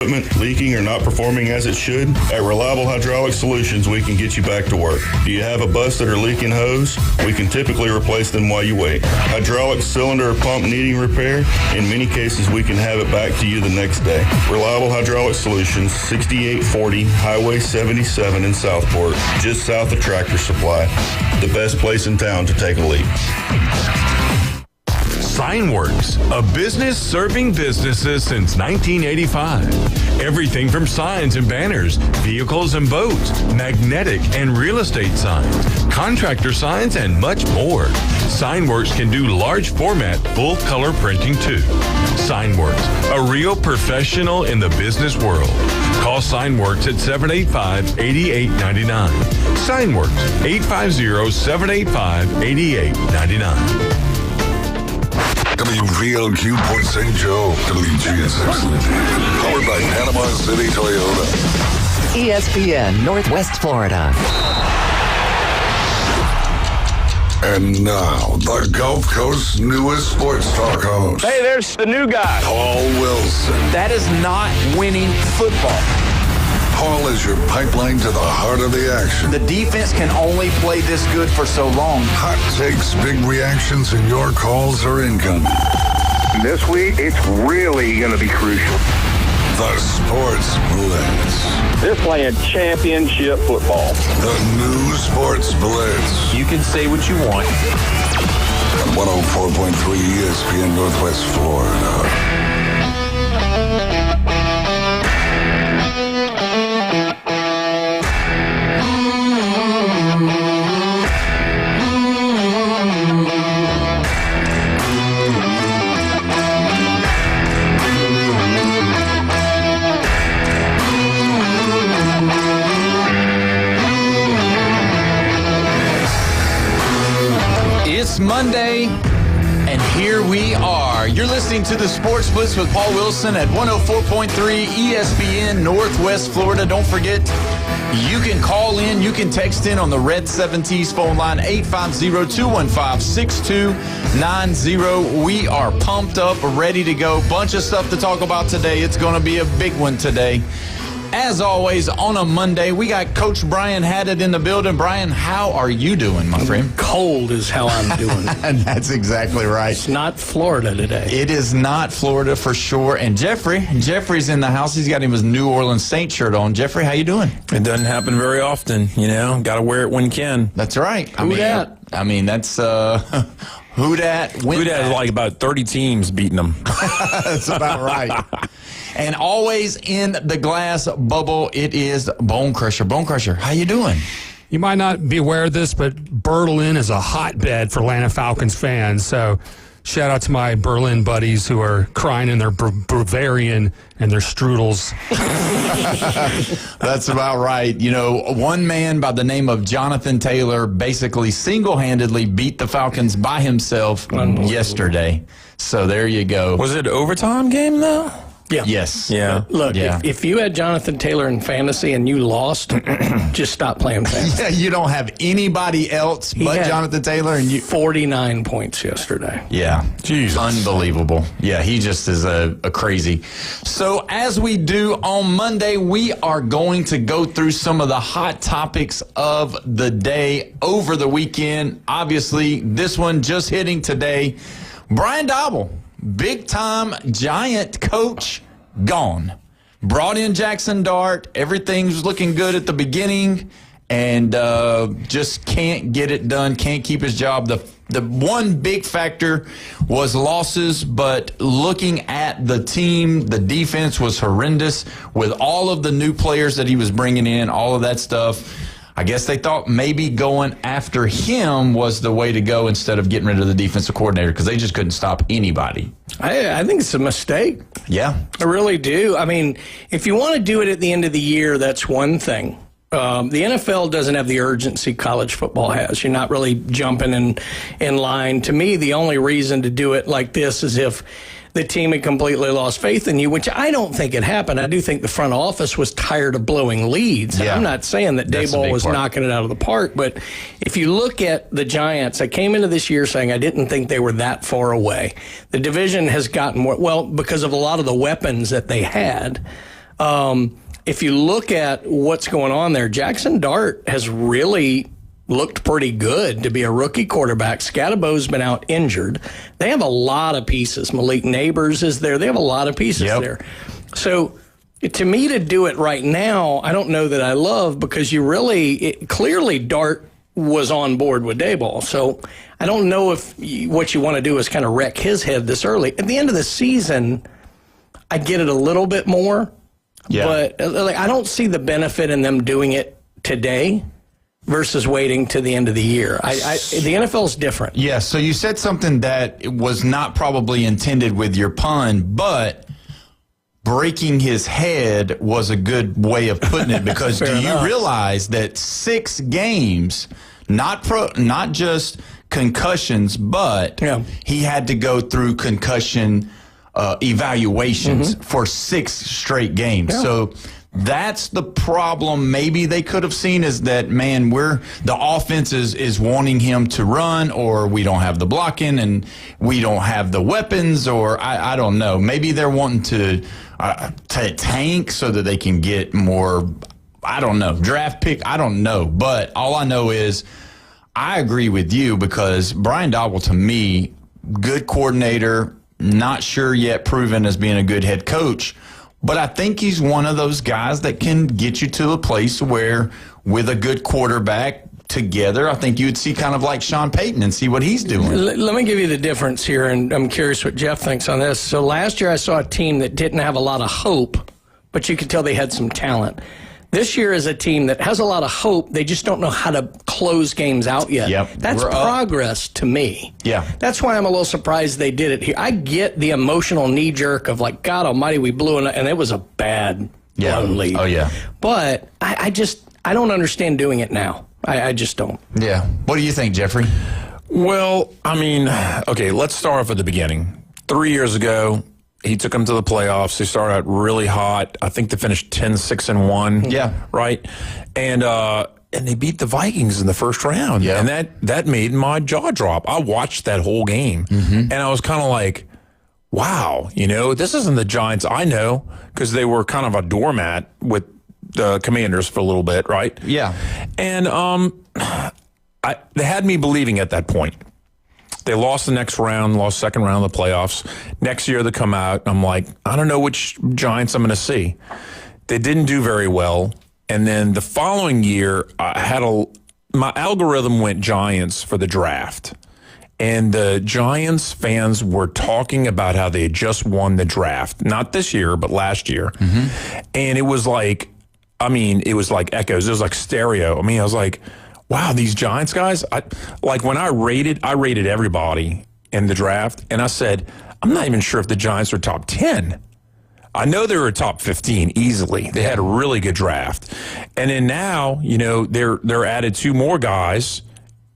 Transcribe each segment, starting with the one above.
equipment leaking or not performing as it should? At Reliable Hydraulic Solutions, we can get you back to work. Do you have a busted or leaking hose? We can typically replace them while you wait. Hydraulic cylinder or pump needing repair? In many cases, we can have it back to you the next day. Reliable Hydraulic Solutions, 6840 Highway 77 in Southport, just south of Tractor Supply. The best place in town to take a leak. Signworks, a business serving businesses since 1985. Everything from signs and banners, vehicles and boats, magnetic and real estate signs, contractor signs, and much more. Signworks can do large format, full color printing too. Signworks, a real professional in the business world. Call Signworks at 785-8899. Signworks, 850-785-8899. WVLQ Port St. Joe, WGSX, powered by Panama City Toyota. ESPN Northwest Florida. And now, the Gulf Coast's newest sports talk host. Hey, there's the new guy. Paul Wilson. That is not winning football. Paul is your pipeline to the heart of the action. The defense can only play this good for so long. Hot takes, big reactions, and your calls are incoming. This week, it's really going to be crucial. The Sports Blitz. They're playing championship football. The new Sports Blitz. You can say what you want. On 104.3 ESPN Northwest Florida. It's Monday, and here we are. You're listening to the Sports Blitz with Paul Wilson at 104.3 ESPN Northwest Florida. Don't forget, you can call in, you can text in on the Red 7T's phone line, 850-215-6290. We are pumped up, ready to go. Bunch of stuff to talk about today. It's going to be a big one today. As always, on a Monday, we got Coach Brian Haddad in the building. Brian, how are you doing, my friend? Cold is how I'm doing. That's exactly right. It's not Florida today. It is not Florida for sure. And Jeffrey's in the house. He's got him his New Orleans Saints shirt on. Jeffrey, how you doing? It doesn't happen very often, you know. Got to wear it when you can. That's right. Who dat? I mean, that's who dat? Who dat is like about 30 teams beating them. That's about right. And always in the glass bubble, it is Bone Crusher. Bone Crusher, how you doing? You might not be aware of this, but Berlin is a hotbed for Atlanta Falcons fans. So shout out to my Berlin buddies who are crying in their Bavarian and their strudels. That's about right. You know, one man by the name of Jonathan Taylor basically single-handedly beat the Falcons by himself yesterday. So there you go. Was it an overtime game, though? Yeah. Yes. Yeah. Look, if you had Jonathan Taylor in fantasy and you lost, just stop playing fantasy. Yeah, you don't have anybody else but Jonathan Taylor, and you 49 points yesterday. Yeah. Jesus. Unbelievable. Yeah, he just is a crazy. So as we do on Monday, we are going to go through some of the hot topics of the day over the weekend. Obviously, this one just hitting today. Brian Dabble, big-time Giant coach, gone. Brought in Jackson Dart. Everything's looking good at the beginning, and just can't get it done, can't keep his job. The one big factor was losses, but looking at the team, the defense was horrendous with all of the new players that he was bringing in, all of that stuff. I guess they thought maybe going after him was the way to go instead of getting rid of the defensive coordinator because they just couldn't stop anybody. I think it's a mistake. Yeah. I really do. I mean, if you want to do it at the end of the year, that's one thing. The NFL doesn't have the urgency college football has. You're not really jumping in line. To me, the only reason to do it like this is if the team had completely lost faith in you, which I don't think it happened. I do think the front office was tired of blowing leads. Yeah. I'm not saying that Daboll was knocking it out of the park, but if you look at the Giants, I came into this year saying I didn't think they were that far away. The division has gotten more, well, because of a lot of the weapons that they had. If you look at what's going on there, Jackson Dart has really looked pretty good to be a rookie quarterback. Scatterbo's been out injured. They have a lot of pieces. Malik Neighbors is there. They have a lot of pieces there. So to me, to do it right now, I don't know that I love, because clearly Dart was on board with Daboll. So I don't know if what you want to do is kind of wreck his head this early. At the end of the season, I get it a little bit more. Yeah. But I don't see the benefit in them doing it today versus waiting to the end of the year. The NFL's different. Yeah, so you said something that was not probably intended with your pun, but breaking his head was a good way of putting it, because do you realize that 6 games, not just concussions, but he had to go through concussion evaluations for 6 straight games. So that's the problem maybe they could have seen, is that, man, the offense is wanting him to run, or we don't have the blocking and we don't have the weapons, or I don't know. Maybe they're wanting to tank so that they can get more, I don't know, draft pick. I don't know. But all I know is I agree with you, because Brian Daboll, to me, good coordinator, not sure yet proven as being a good head coach. But I think he's one of those guys that can get you to a place where, with a good quarterback together, I think you would see kind of like Sean Payton and see what he's doing. Let me give you the difference here, and I'm curious what Jeff thinks on this. So last year I saw a team that didn't have a lot of hope, but you could tell they had some talent. This year is a team that has a lot of hope. They just don't know how to close games out yet. Yep. That's progress to me. Yeah. That's why I'm a little surprised they did it here. I get the emotional knee jerk of like, God almighty, we blew it, and it was a bad blown lead. Oh, yeah. But I don't understand doing it now. I just don't. Yeah. What do you think, Jeffrey? Well, I mean, okay, let's start off at the beginning. 3 years ago, he took them to the playoffs. They started out really hot. I think they finished 10-6-1. Yeah. Right? And they beat the Vikings in the first round. Yeah. And that made my jaw drop. I watched that whole game. And I was kind of like, wow, this isn't the Giants I know, because they were kind of a doormat with the Commanders for a little bit, right? Yeah. And they had me believing at that point. They lost the next round, lost second round of the playoffs. Next year they come out, I'm like, I don't know which Giants I'm going to see. They didn't do very well. And then the following year, my algorithm went Giants for the draft. And the Giants fans were talking about how they had just won the draft. Not this year, but last year. And it was like, it was like echoes. It was like stereo. I was like, wow, these Giants guys, when I rated everybody in the draft, and I said, I'm not even sure if the Giants are top 10. I know they were top 15 easily. They had a really good draft. And then now, they're added 2 more guys.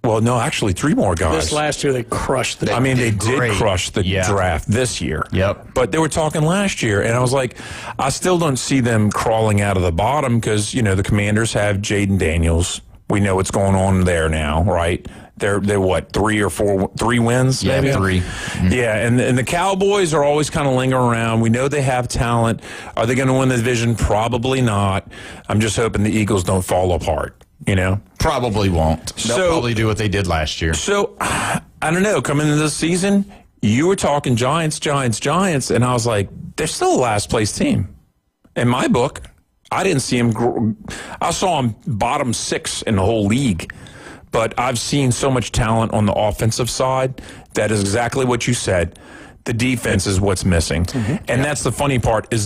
Well, no, actually 3 more guys. This last year they crushed the they did crush the draft this year. Yep. But they were talking last year, and I was like, I still don't see them crawling out of the bottom, because, the Commanders have Jaden Daniels. We know what's going on there now, right? They're what, 3 wins? Yeah, maybe? 3. Yeah, and the Cowboys are always kind of lingering around. We know they have talent. Are they going to win the division? Probably not. I'm just hoping the Eagles don't fall apart, Probably won't. They'll probably do what they did last year. So, I don't know. Coming into this season, you were talking Giants, and I was like, they're still a last place team. In my book, I didn't see him. I saw him bottom 6 in the whole league. But I've seen so much talent on the offensive side. That is exactly what you said. The defense is what's missing. And that's the funny part, is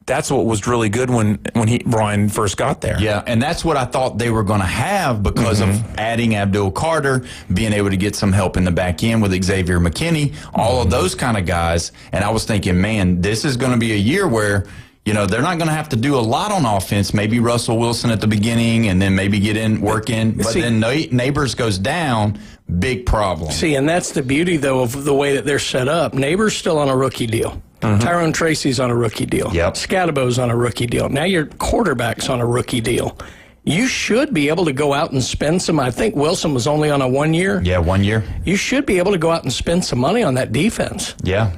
that's what was really good when Brian first got there. Yeah, and that's what I thought they were going to have, because of adding Abdul Carter, being able to get some help in the back end with Xavier McKinney, all of those kind of guys. And I was thinking, man, this is going to be a year where, they're not going to have to do a lot on offense. Maybe Russell Wilson at the beginning, and then maybe work in. But then Neighbors goes down, big problem. See, and that's the beauty, though, of the way that they're set up. Neighbors still on a rookie deal. Tyrone Tracy's on a rookie deal. Yep. Scatterbo's on a rookie deal. Now your quarterback's on a rookie deal. You should be able to go out and spend some. I think Wilson was only on a 1 year. Yeah, 1 year. You should be able to go out and spend some money on that defense. Yeah,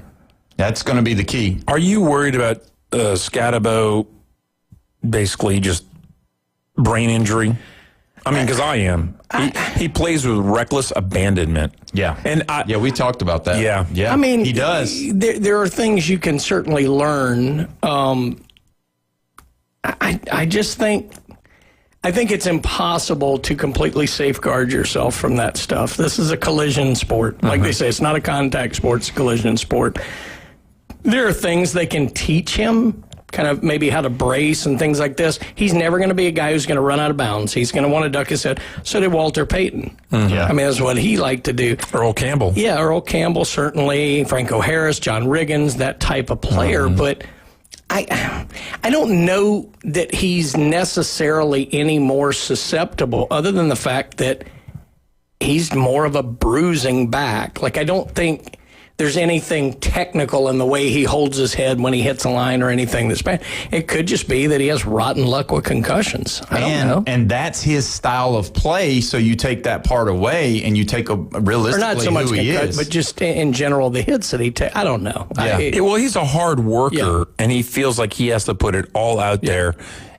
that's going to be the key. Are you worried about Scatabo basically just brain injury? I mean, because I am. He plays with reckless abandonment. Yeah. And we talked about that. Yeah. Yeah. I mean, he does. There are things you can certainly learn. I just think it's impossible to completely safeguard yourself from that stuff. This is a collision sport. Like they say, it's not a contact sport, it's a collision sport. There are things they can teach him, kind of maybe how to brace and things like this. He's never going to be a guy who's going to run out of bounds. He's going to want to duck his head. So did Walter Payton. Yeah. I mean, that's what he liked to do. Earl Campbell. Yeah, Earl Campbell, certainly. Franco Harris, John Riggins, that type of player. But I don't know that he's necessarily any more susceptible, other than the fact that he's more of a bruising back. Like, I don't think there's anything technical in the way he holds his head when he hits a line or anything that's bad. It could just be that he has rotten luck with concussions. I don't know. And that's his style of play, so you take that part away and you take realistically or not so much who he is. but just in general, the hits that he takes. I don't know. Yeah. Well, he's a hard worker, and he feels like he has to put it all out there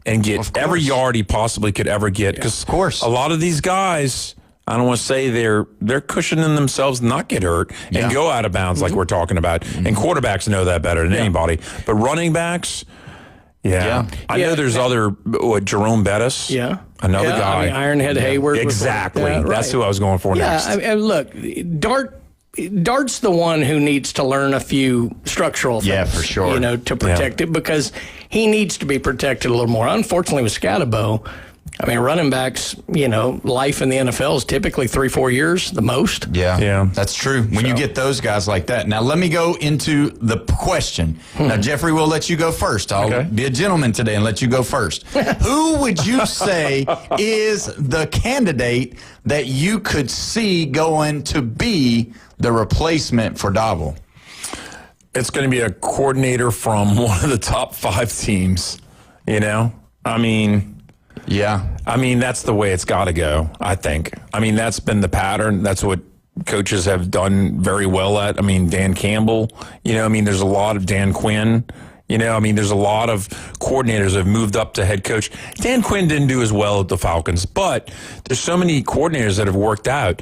and get every yard he possibly could ever get. Because of course, a lot of these guys, I don't want to say they're cushioning themselves to not get hurt and go out of bounds like we're talking about. And quarterbacks know that better than anybody. But running backs, I know there's other, Jerome Bettis. Yeah. Another guy. I mean, Ironhead Hayward. Exactly. Right. That's who I was going for next. Yeah, look, Dart's the one who needs to learn a few structural things. Yeah, for sure. To protect it, because he needs to be protected a little more. Unfortunately, with Scatabo, I mean, running backs, life in the NFL is typically 3-4 years, the most. Yeah. That's true. When you get those guys like that. Now, let me go into the question. Now, Jeffrey, we'll let you go first. I'll be a gentleman today and let you go first. Who would you say is the candidate that you could see going to be the replacement for Dabo? It's going to be a coordinator from one of the top 5 teams, I mean... Yeah. I mean, that's the way it's got to go, I think. I mean, that's been the pattern. That's what coaches have done very well at. I mean, Dan Campbell, there's a lot of Dan Quinn. There's a lot of coordinators that have moved up to head coach. Dan Quinn didn't do as well at the Falcons, but there's so many coordinators that have worked out.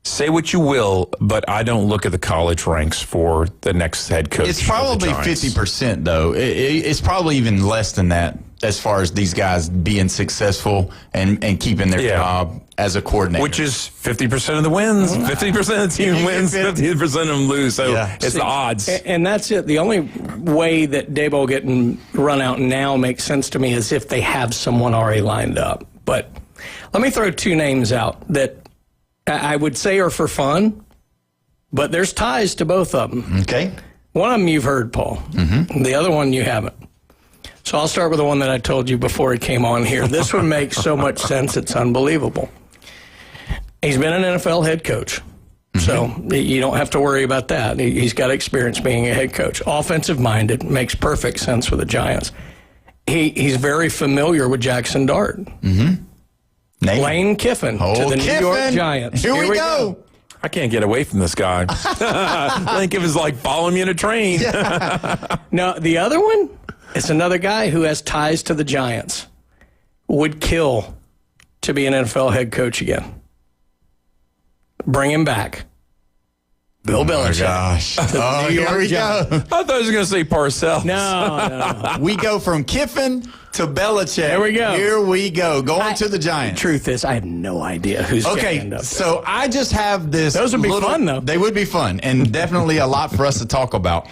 Say what you will, but I don't look at the college ranks for the next head coach. It's probably 50%, though. It's probably even less than that as far as these guys being successful and keeping their job as a coordinator. Which is 50% of the wins. 50% of the team wins, 50% of them lose. So it's the odds. And that's it. The only way that Dabo getting run out now makes sense to me is if they have someone already lined up. But let me throw 2 names out that I would say are for fun, but there's ties to both of them. Okay. One of them you've heard, Paul. The other one you haven't. So I'll start with the one that I told you before it came on here. This one makes so much sense, it's unbelievable. He's been an NFL head coach, so you don't have to worry about that. He's got experience being a head coach. Offensive-minded, makes perfect sense with the Giants. He's very familiar with Jackson Dart. Lane Kiffin to the New York Giants. Here we go. I can't get away from this guy. Lane Kiffin's like following me in a train. Now, the other one, it's another guy who has ties to the Giants. Would kill to be an NFL head coach again. Bring him back. Bill Belichick. Gosh. Oh, here we go. I thought I was going to say Parcells. No. We go from Kiffin to Belichick. There we go. Here we go. Going to the Giants. Truth is, I have no idea who's going to end up. So I just have this. Those would be fun, though. They would be fun, and definitely a lot for us to talk about.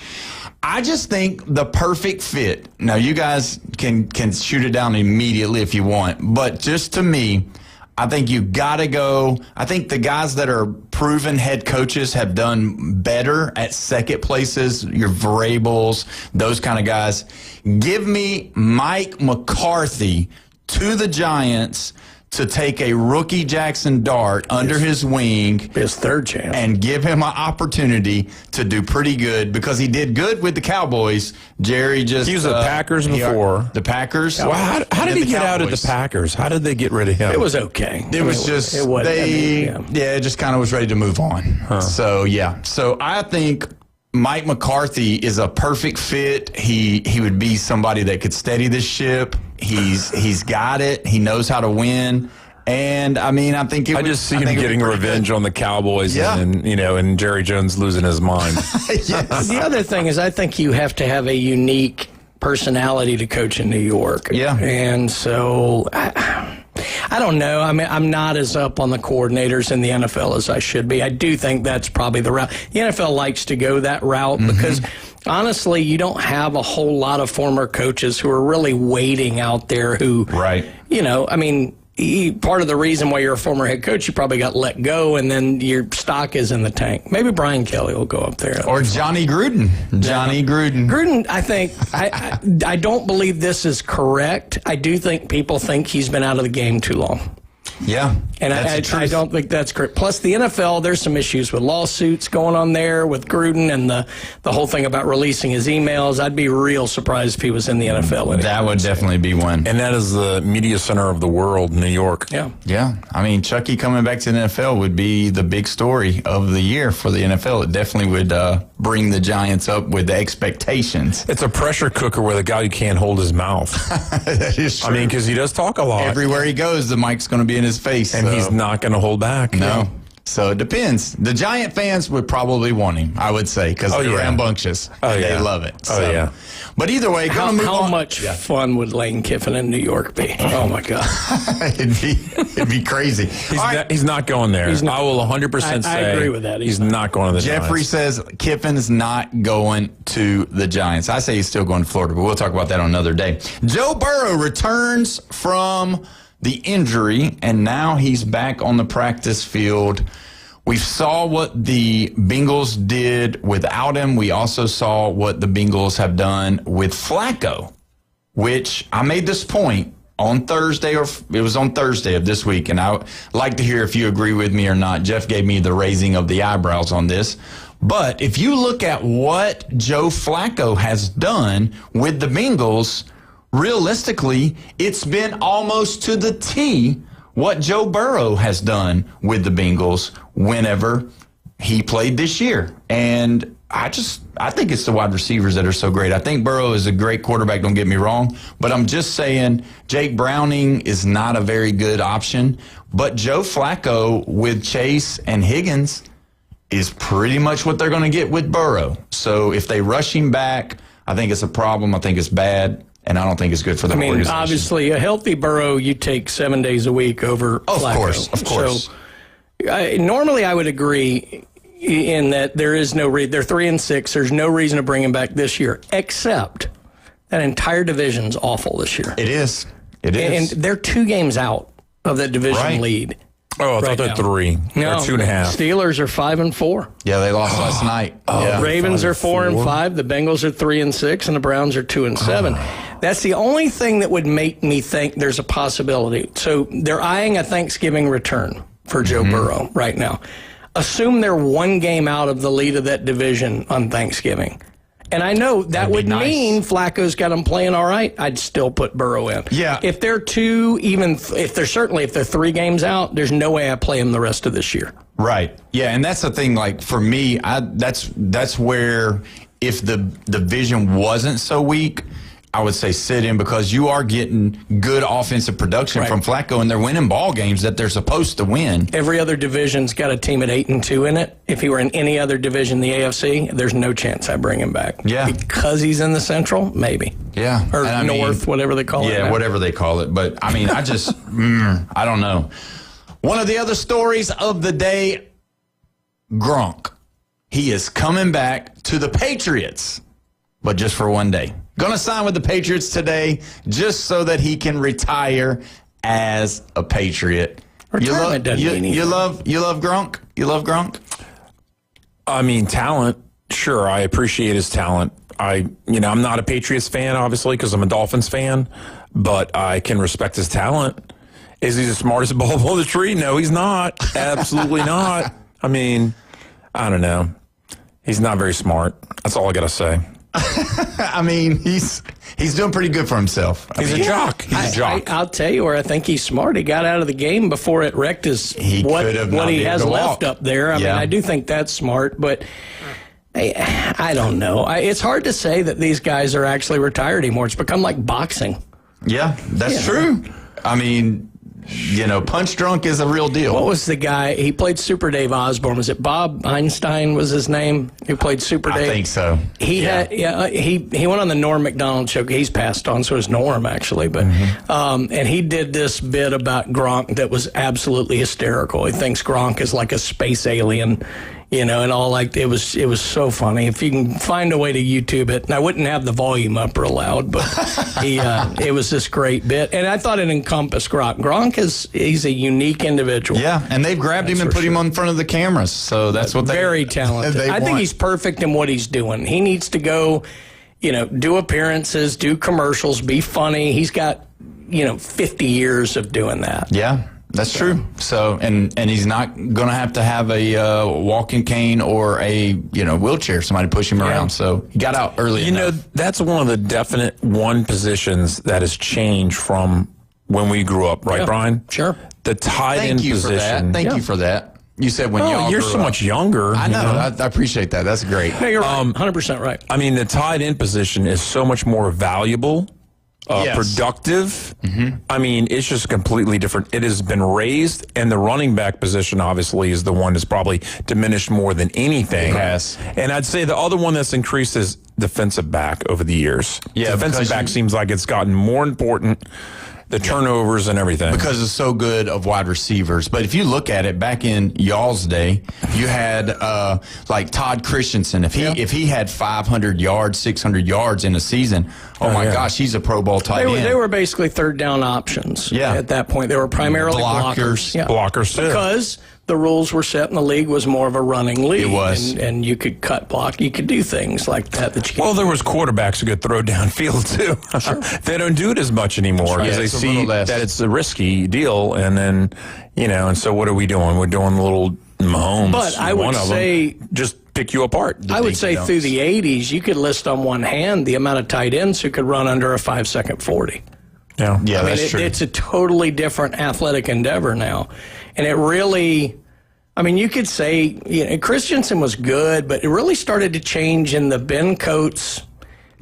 I just think the perfect fit. Now, you guys can shoot it down immediately if you want, but just to me, I think you got to go. I think the guys that are proven head coaches have done better at second places, your Vrabels, those kind of guys. Give me Mike McCarthy to the Giants to take a rookie Jackson Dart under his wing. His third chance. And give him an opportunity to do pretty good because he did good with the Cowboys. Jerry just... He was the Packers before. The Packers. Well, how did he get out of the Packers? How did they get rid of him? It was okay. It was just... It just kind of was ready to move on. So, yeah. So, I think Mike McCarthy is a perfect fit. He would be somebody that could steady the ship. He's got it. He knows how to win. And I mean, I think I just see him getting revenge on the Cowboys and Jerry Jones losing his mind. Yes. The other thing is, I think you have to have a unique personality to coach in New York. Yeah. And so I don't know. I mean, I'm not as up on the coordinators in the NFL as I should be. I do think that's probably the route. The NFL likes to go that route because, honestly, you don't have a whole lot of former coaches who are really waiting out there who, I mean, part of the reason why you're a former head coach, you probably got let go, and then your stock is in the tank. Maybe Brian Kelly will go up there. Or Johnny Gruden. Gruden, I think, I don't believe this is correct. I do think people think he's been out of the game too long. Yeah. And I don't think that's correct. Plus, the NFL, there's some issues with lawsuits going on there with Gruden and the whole thing about releasing his emails. I'd be real surprised if he was in the NFL. That would definitely be one. And that is the media center of the world, New York. Yeah. Yeah. I mean, Chucky coming back to the NFL would be the big story of the year for the NFL. It definitely would bring the Giants up with the expectations. It's a pressure cooker with a guy who can't hold his mouth. That is true. I mean, because he does talk a lot. Everywhere he goes, the mic's going to be in his face. And he's not going to hold back. No. So it depends. The Giant fans would probably want him, I would say, because they're rambunctious. They love it. So. But either way, how much fun would Lane Kiffin in New York be? Oh, my God. It'd be crazy. He's not going there. I will 100% say I agree with that. He's not going to the Giants. Jeffrey says Kiffin's not going to the Giants. I say he's still going to Florida, but we'll talk about that on another day. Joe Burrow returns from the injury, and now he's back on the practice field. We saw what the Bengals did without him. We also saw what the Bengals have done with Flacco, which I made this point on Thursday, or it was on Thursday of this week, and I would like to hear if you agree with me or not. Jeff gave me the raising of the eyebrows on this. But if you look at what Joe Flacco has done with the Bengals, realistically, it's been almost to the T what Joe Burrow has done with the Bengals whenever he played this year. And I think it's the wide receivers that are so great. I think Burrow is a great quarterback, don't get me wrong, but I'm just saying Jake Browning is not a very good option. But Joe Flacco with Chase and Higgins is pretty much what they're going to get with Burrow. So if they rush him back, I think it's a problem. I think it's bad. And I don't think it's good for the organization. Obviously, a healthy Burrow, you take 7 days a week over Flacco. Of course. So, normally, I would agree in that there is no reason. They're 3-6. There's no reason to bring him back this year, except that entire division's awful this year. It is. And they're 2 games out of that division lead. Oh, I thought they're 3. No, or 2.5. Steelers are 5-4. Yeah, they lost last night. Ravens are 4-5. The Bengals are 3-6, and the Browns are 2-7. That's the only thing that would make me think there's a possibility. So they're eyeing a Thanksgiving return for Joe Burrow right now. Assume they're 1 game out of the lead of that division on Thanksgiving. And I know that would mean Flacco's got him playing all right. I'd still put Burrow in. Yeah. If they're 2, if they're 3 games out, there's no way I play him the rest of this year. Right. Yeah, and that's the thing. Like for me, that's where if the division wasn't so weak, I would say sit in, because you are getting good offensive production from Flacco, and they're winning ball games that they're supposed to win. Every other division's got a team at 8-2 in it. If he were in any other division, the AFC, there's no chance I bring him back. Yeah. Because he's in the Central, maybe. Yeah. Or North, whatever they call it. Yeah, whatever they call it. But, I mean, I just, I don't know. One of the other stories of the day, Gronk. He is coming back to the Patriots, but just for 1 day. Going to sign with the Patriots today just so that he can retire as a Patriot. Retirement doesn't mean anything. You love Gronk? You love Gronk? I mean, talent. Sure, I appreciate his talent. I'm not a Patriots fan, obviously, because I'm a Dolphins fan, but I can respect his talent. Is he the smartest bulb on the tree? No, he's not. Absolutely not. I mean, I don't know. He's not very smart. That's all I got to say. I mean, he's doing pretty good for himself. He's a jock. He's a jock. I'll tell you where I think he's smart. He got out of the game before it wrecked what he has left up there. I mean, I do think that's smart. But I don't know. It's hard to say that these guys are actually retired anymore. It's become like boxing. Yeah, that's true. I mean, punch drunk is a real deal. What was the guy? He played Super Dave Osborne. Was it Bob Einstein was his name? Who played Super Dave? I think so. He went on the Norm Macdonald show. He's passed on, so is Norm actually. But and he did this bit about Gronk that was absolutely hysterical. He thinks Gronk is like a space alien. And all it was so funny. If you can find a way to YouTube it, and I wouldn't have the volume up real loud, but it was this great bit, and I thought it encompassed Gronk. Gronk he's a unique individual. Yeah, and they've grabbed him and put him in front of the cameras, so that's what very talented. I think he's perfect in what he's doing. He needs to go, do appearances, do commercials, be funny. He's got 50 years of doing that. Yeah. That's true. So, and he's not going to have a walking cane or a wheelchair, somebody push him around. So he got out early enough. That's one of the definite positions that has changed from when we grew up, right, Brian? Sure. The tight end position. Thank you for that. You said when y'all you're grew so up. much younger. I know. I appreciate that. That's great. No, you're 100% right. I mean, the tight end position is so much more valuable. Productive. I mean, it's just completely different. It has been raised, and the running back position obviously is the one that's probably diminished more than anything. Yes. And I'd say the other one that's increased is defensive back over the years. Yeah, defensive back seems like it's gotten more important. The turnovers and everything. Because it's so good of wide receivers. But if you look at it, back in y'all's day, you had like Todd Christensen. If he had 500 yards, 600 yards in a season, my gosh, he's a Pro Bowl tight end. They were basically third down options at that point. They were primarily blockers. Blockers, too. Because the rules were set and the league was more of a running league. It was. And you could cut block. You could do things like that you can't. Well, there was quarterbacks who could throw downfield, too. Sure. They don't do it as much anymore because they see that it's a risky deal. And then, and so what are we doing? We're doing little Mahomes. But I would say just pick you apart. I would say through the 80s, you could list on one hand the amount of tight ends who could run under a 5-second 40. Yeah, that's true. It's a totally different athletic endeavor now. And it really, you could say, Christensen was good, but it really started to change in the Ben Coates,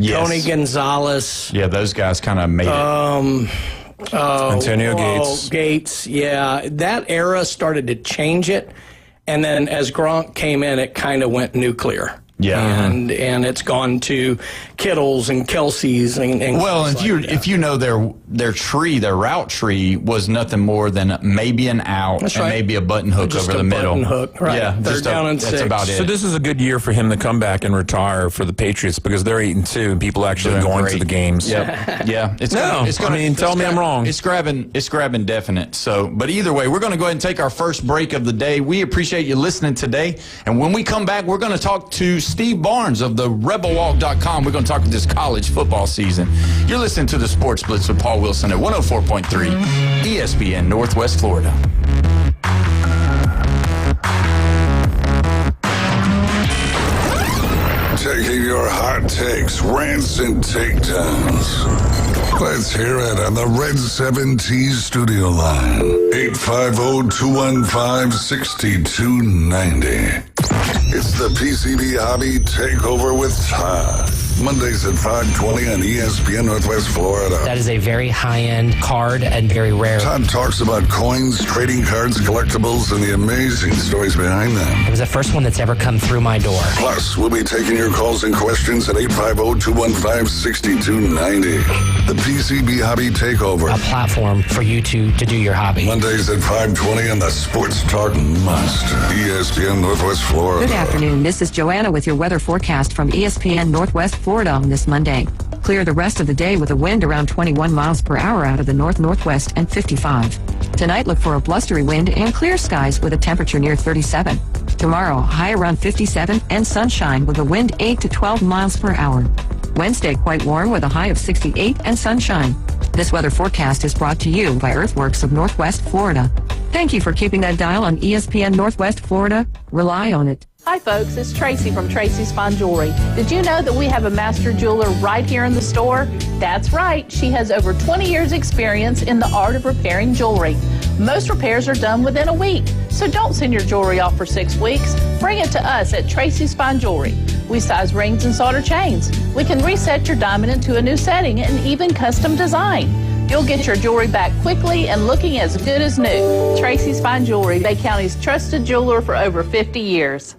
Tony Gonzalez. Yeah, those guys kind of made it. Antonio Gates, yeah. That era started to change it. And then as Gronk came in, it kind of went nuclear. Yeah, and it's gone to Kittles and Kelsey's and well, if you know their route tree was nothing more than maybe an out and maybe a button hook just over the middle. Button hook, right? Yeah, third down and that's 6. about it. So this is a good year for him to come back and retire for the Patriots because they're 8-2 and people actually going to the games. Yep. Yeah, tell me I'm wrong. It's grabbing definite. So, but either way, we're going to go ahead and take our first break of the day. We appreciate you listening today, and when we come back, we're going to talk to Steve Barnes of the RebelWalk.com. We're going to talk this college football season. You're listening to the Sports Blitz with Paul Wilson at 104.3 ESPN Northwest Florida. Taking your hot takes, rants, and takedowns. Let's hear it on the Red 7T studio line. 850-215-6290. It's the PCB Hobby Takeover with Todd. Mondays at 5:20 on ESPN Northwest Florida. That is a very high-end card and very rare. Todd talks about coins, trading cards, collectibles, and the amazing stories behind them. It was the first one that's ever come through my door. Plus, we'll be taking your calls and questions at 850-215-6290. The PCB Hobby Takeover. A platform for you to do your hobby. Mondays at 5:20 on the Sports Talk Must. ESPN Northwest Florida. Good afternoon. This is Joanna with your weather forecast from ESPN Northwest Florida on this Monday. Clear the rest of the day with a wind around 21 miles per hour out of the north-northwest and 55. Tonight, look for a blustery wind and clear skies with a temperature near 37. Tomorrow, high around 57 and sunshine with a wind 8 to 12 miles per hour. Wednesday, quite warm with a high of 68 and sunshine. This weather forecast is brought to you by Earthworks of Northwest Florida. Thank you for keeping that dial on ESPN Northwest Florida. Rely on it. Hi folks, it's Tracy from Tracy's Fine Jewelry. Did you know that we have a master jeweler right here in the store? That's right, she has over 20 years experience in the art of repairing jewelry. Most repairs are done within a week, so don't send your jewelry off for 6 weeks. Bring it to us at Tracy's Fine Jewelry. We size rings and solder chains. We can reset your diamond into a new setting and even custom design. You'll get your jewelry back quickly and looking as good as new. Tracy's Fine Jewelry, Bay County's trusted jeweler for over 50 years.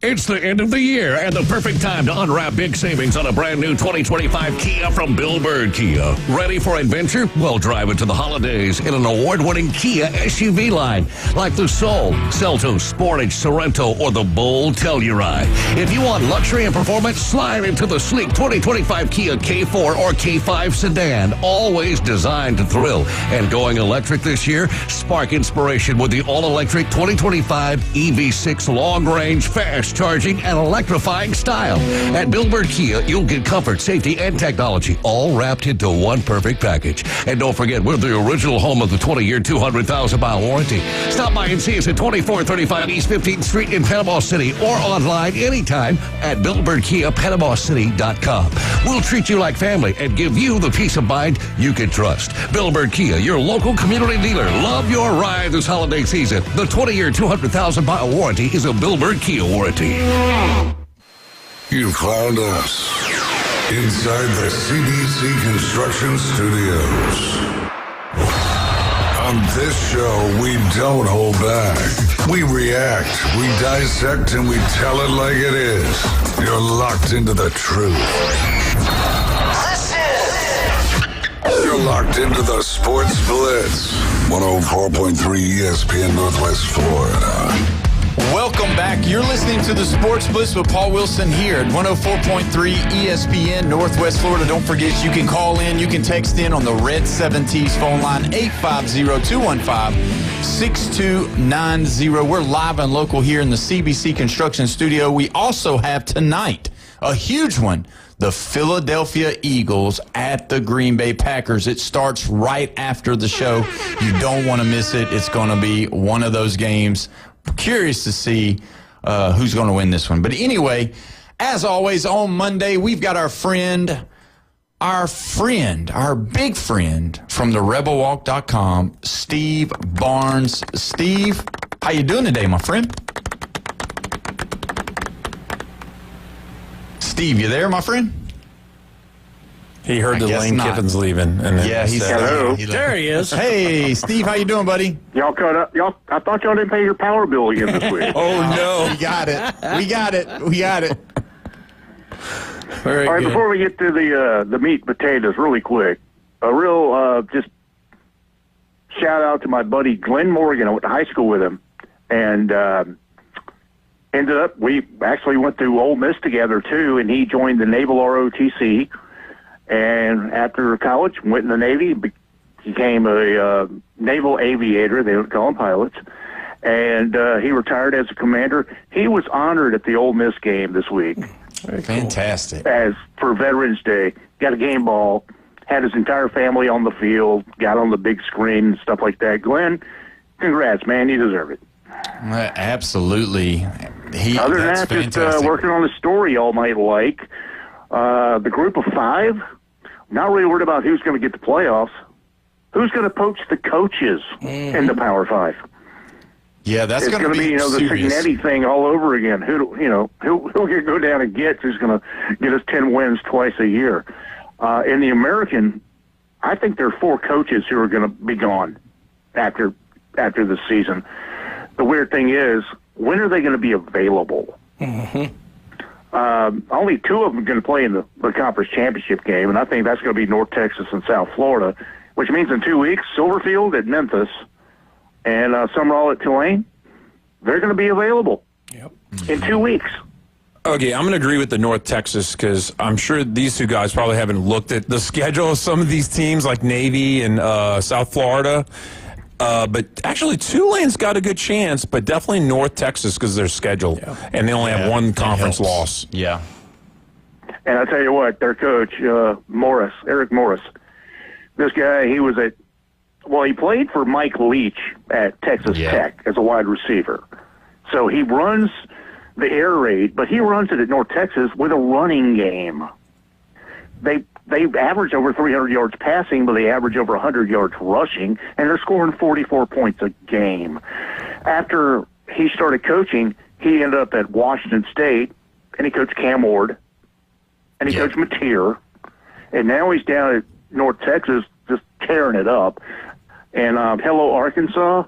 It's the end of the year and the perfect time to unwrap big savings on a brand new 2025 Kia from Bill Bird Kia. Ready for adventure? Well, drive into the holidays in an award-winning Kia SUV line like the Soul, Seltos, Sportage, Sorento, or the bold Telluride. If you want luxury and performance, slide into the sleek 2025 Kia K4 or K5 sedan, always designed to thrill. And going electric this year, spark inspiration with the all-electric 2025 EV6 long-range fast charging and electrifying style. At Bill Bird Kia, you'll get comfort, safety, and technology all wrapped into one perfect package. And don't forget, we're the original home of the 20-year, 200,000-mile warranty. Stop by and see us at 2435 East 15th Street in Panama City or online anytime at BillBirdKiaPanamaCity.com. We'll treat you like family and give you the peace of mind you can trust. Bill Bird Kia, your local community dealer. Love your ride this holiday season. The 20-year, 200,000-mile warranty is a Bill Bird Kia warranty. You found us inside the CBC Construction Studios. On this show, we don't hold back. We react, we dissect, and we tell it like it is. You're locked into the truth. You're locked into the Sports Blitz. 104.3 ESPN Northwest Florida. Welcome back. You're listening to the Sports Blitz with Paul Wilson here at 104.3 ESPN Northwest Florida. Don't forget, you can call in, you can text in on the Red 70s phone line, 850-215-6290. We're live and local here in the CBC Construction Studio. We also have tonight a huge one, the Philadelphia Eagles at the Green Bay Packers. It starts right after the show. You don't want to miss it. It's going to be one of those games. Curious to see who's going to win this one. But anyway, as always, on Monday, we've got our big friend from the rebelwalk.com, Steve Barnes. Steve, how you doing today, my friend? Steve, you there, my friend? He heard the Lane Kiffin's leaving. And then he said, hello. There he is. Hey, Steve, how you doing, buddy? Y'all caught up? I thought y'all didn't pay your power bill again this week. Oh, no. We got it. Very All right, good. before we get to the meat and potatoes, really quick, a real just shout out to my buddy Glenn Morgan. I went to high school with him, and ended up, we actually went through Ole Miss together too, and he joined the Naval ROTC. And after college, went in the Navy, became a naval aviator. They would call them pilots. And he retired as a commander. He was honored at the Ole Miss game this week. Fantastic. As for Veterans Day, got a game ball, had his entire family on the field, got on the big screen and stuff like that. Glenn, congrats, man. You deserve it. Absolutely. Other than that, just working on a story y'all might like. The group of five, not really worried about who's going to get the playoffs. Who's going to poach the coaches in the Power Five? Yeah, that's going to be the Signetti thing all over again. Who'll go down and get? Who's going to get us 10 wins twice a year? In the American, I think there are 4 coaches who are going to be gone after the season. The weird thing is, when are they going to be available? Mm-hmm. Only 2 of them are going to play in the conference championship game, and I think that's going to be North Texas and South Florida, which means in 2 weeks, Silverfield at Memphis and Summerall at Tulane, they're going to be available in 2 weeks. Okay, I'm going to agree with the North Texas because I'm sure these two guys probably haven't looked at the schedule of some of these teams like Navy and South Florida. But actually, Tulane's got a good chance, but definitely North Texas because they're scheduled, and they only have one conference loss. Yeah. And I tell you what, their coach, Eric Morris, this guy, he played for Mike Leach at Texas Tech as a wide receiver. So he runs the air raid, but he runs it at North Texas with a running game. They they average over 300 yards passing, but they average over 100 yards rushing, and they're scoring 44 points a game. After he started coaching, he ended up at Washington State, and he coached Cam Ward, and he coached Mateer, and now he's down at North Texas just tearing it up. And hello, Arkansas,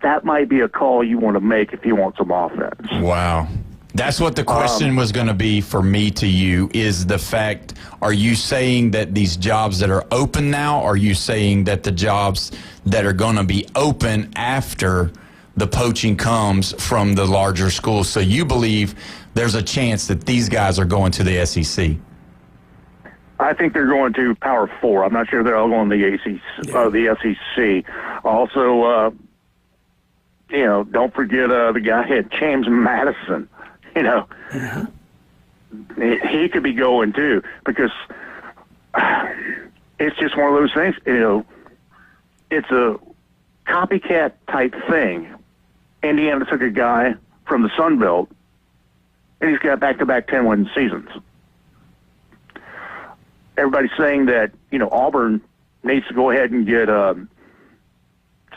that might be a call you want to make if you want some offense. Wow. That's what the question was going to be for me to you, is the fact, are you saying that these jobs that are open now, or are you saying that the jobs that are going to be open after the poaching comes from the larger schools? So you believe there's a chance that these guys are going to the SEC? I think they're going to Power 4. I'm not sure they're all going to the SEC. Also, don't forget the guy had James Madison. He could be going too, because it's just one of those things. It's a copycat type thing. Indiana took a guy from the Sun Belt, and he's got back-to-back 10-win seasons. Everybody's saying that Auburn needs to go ahead and get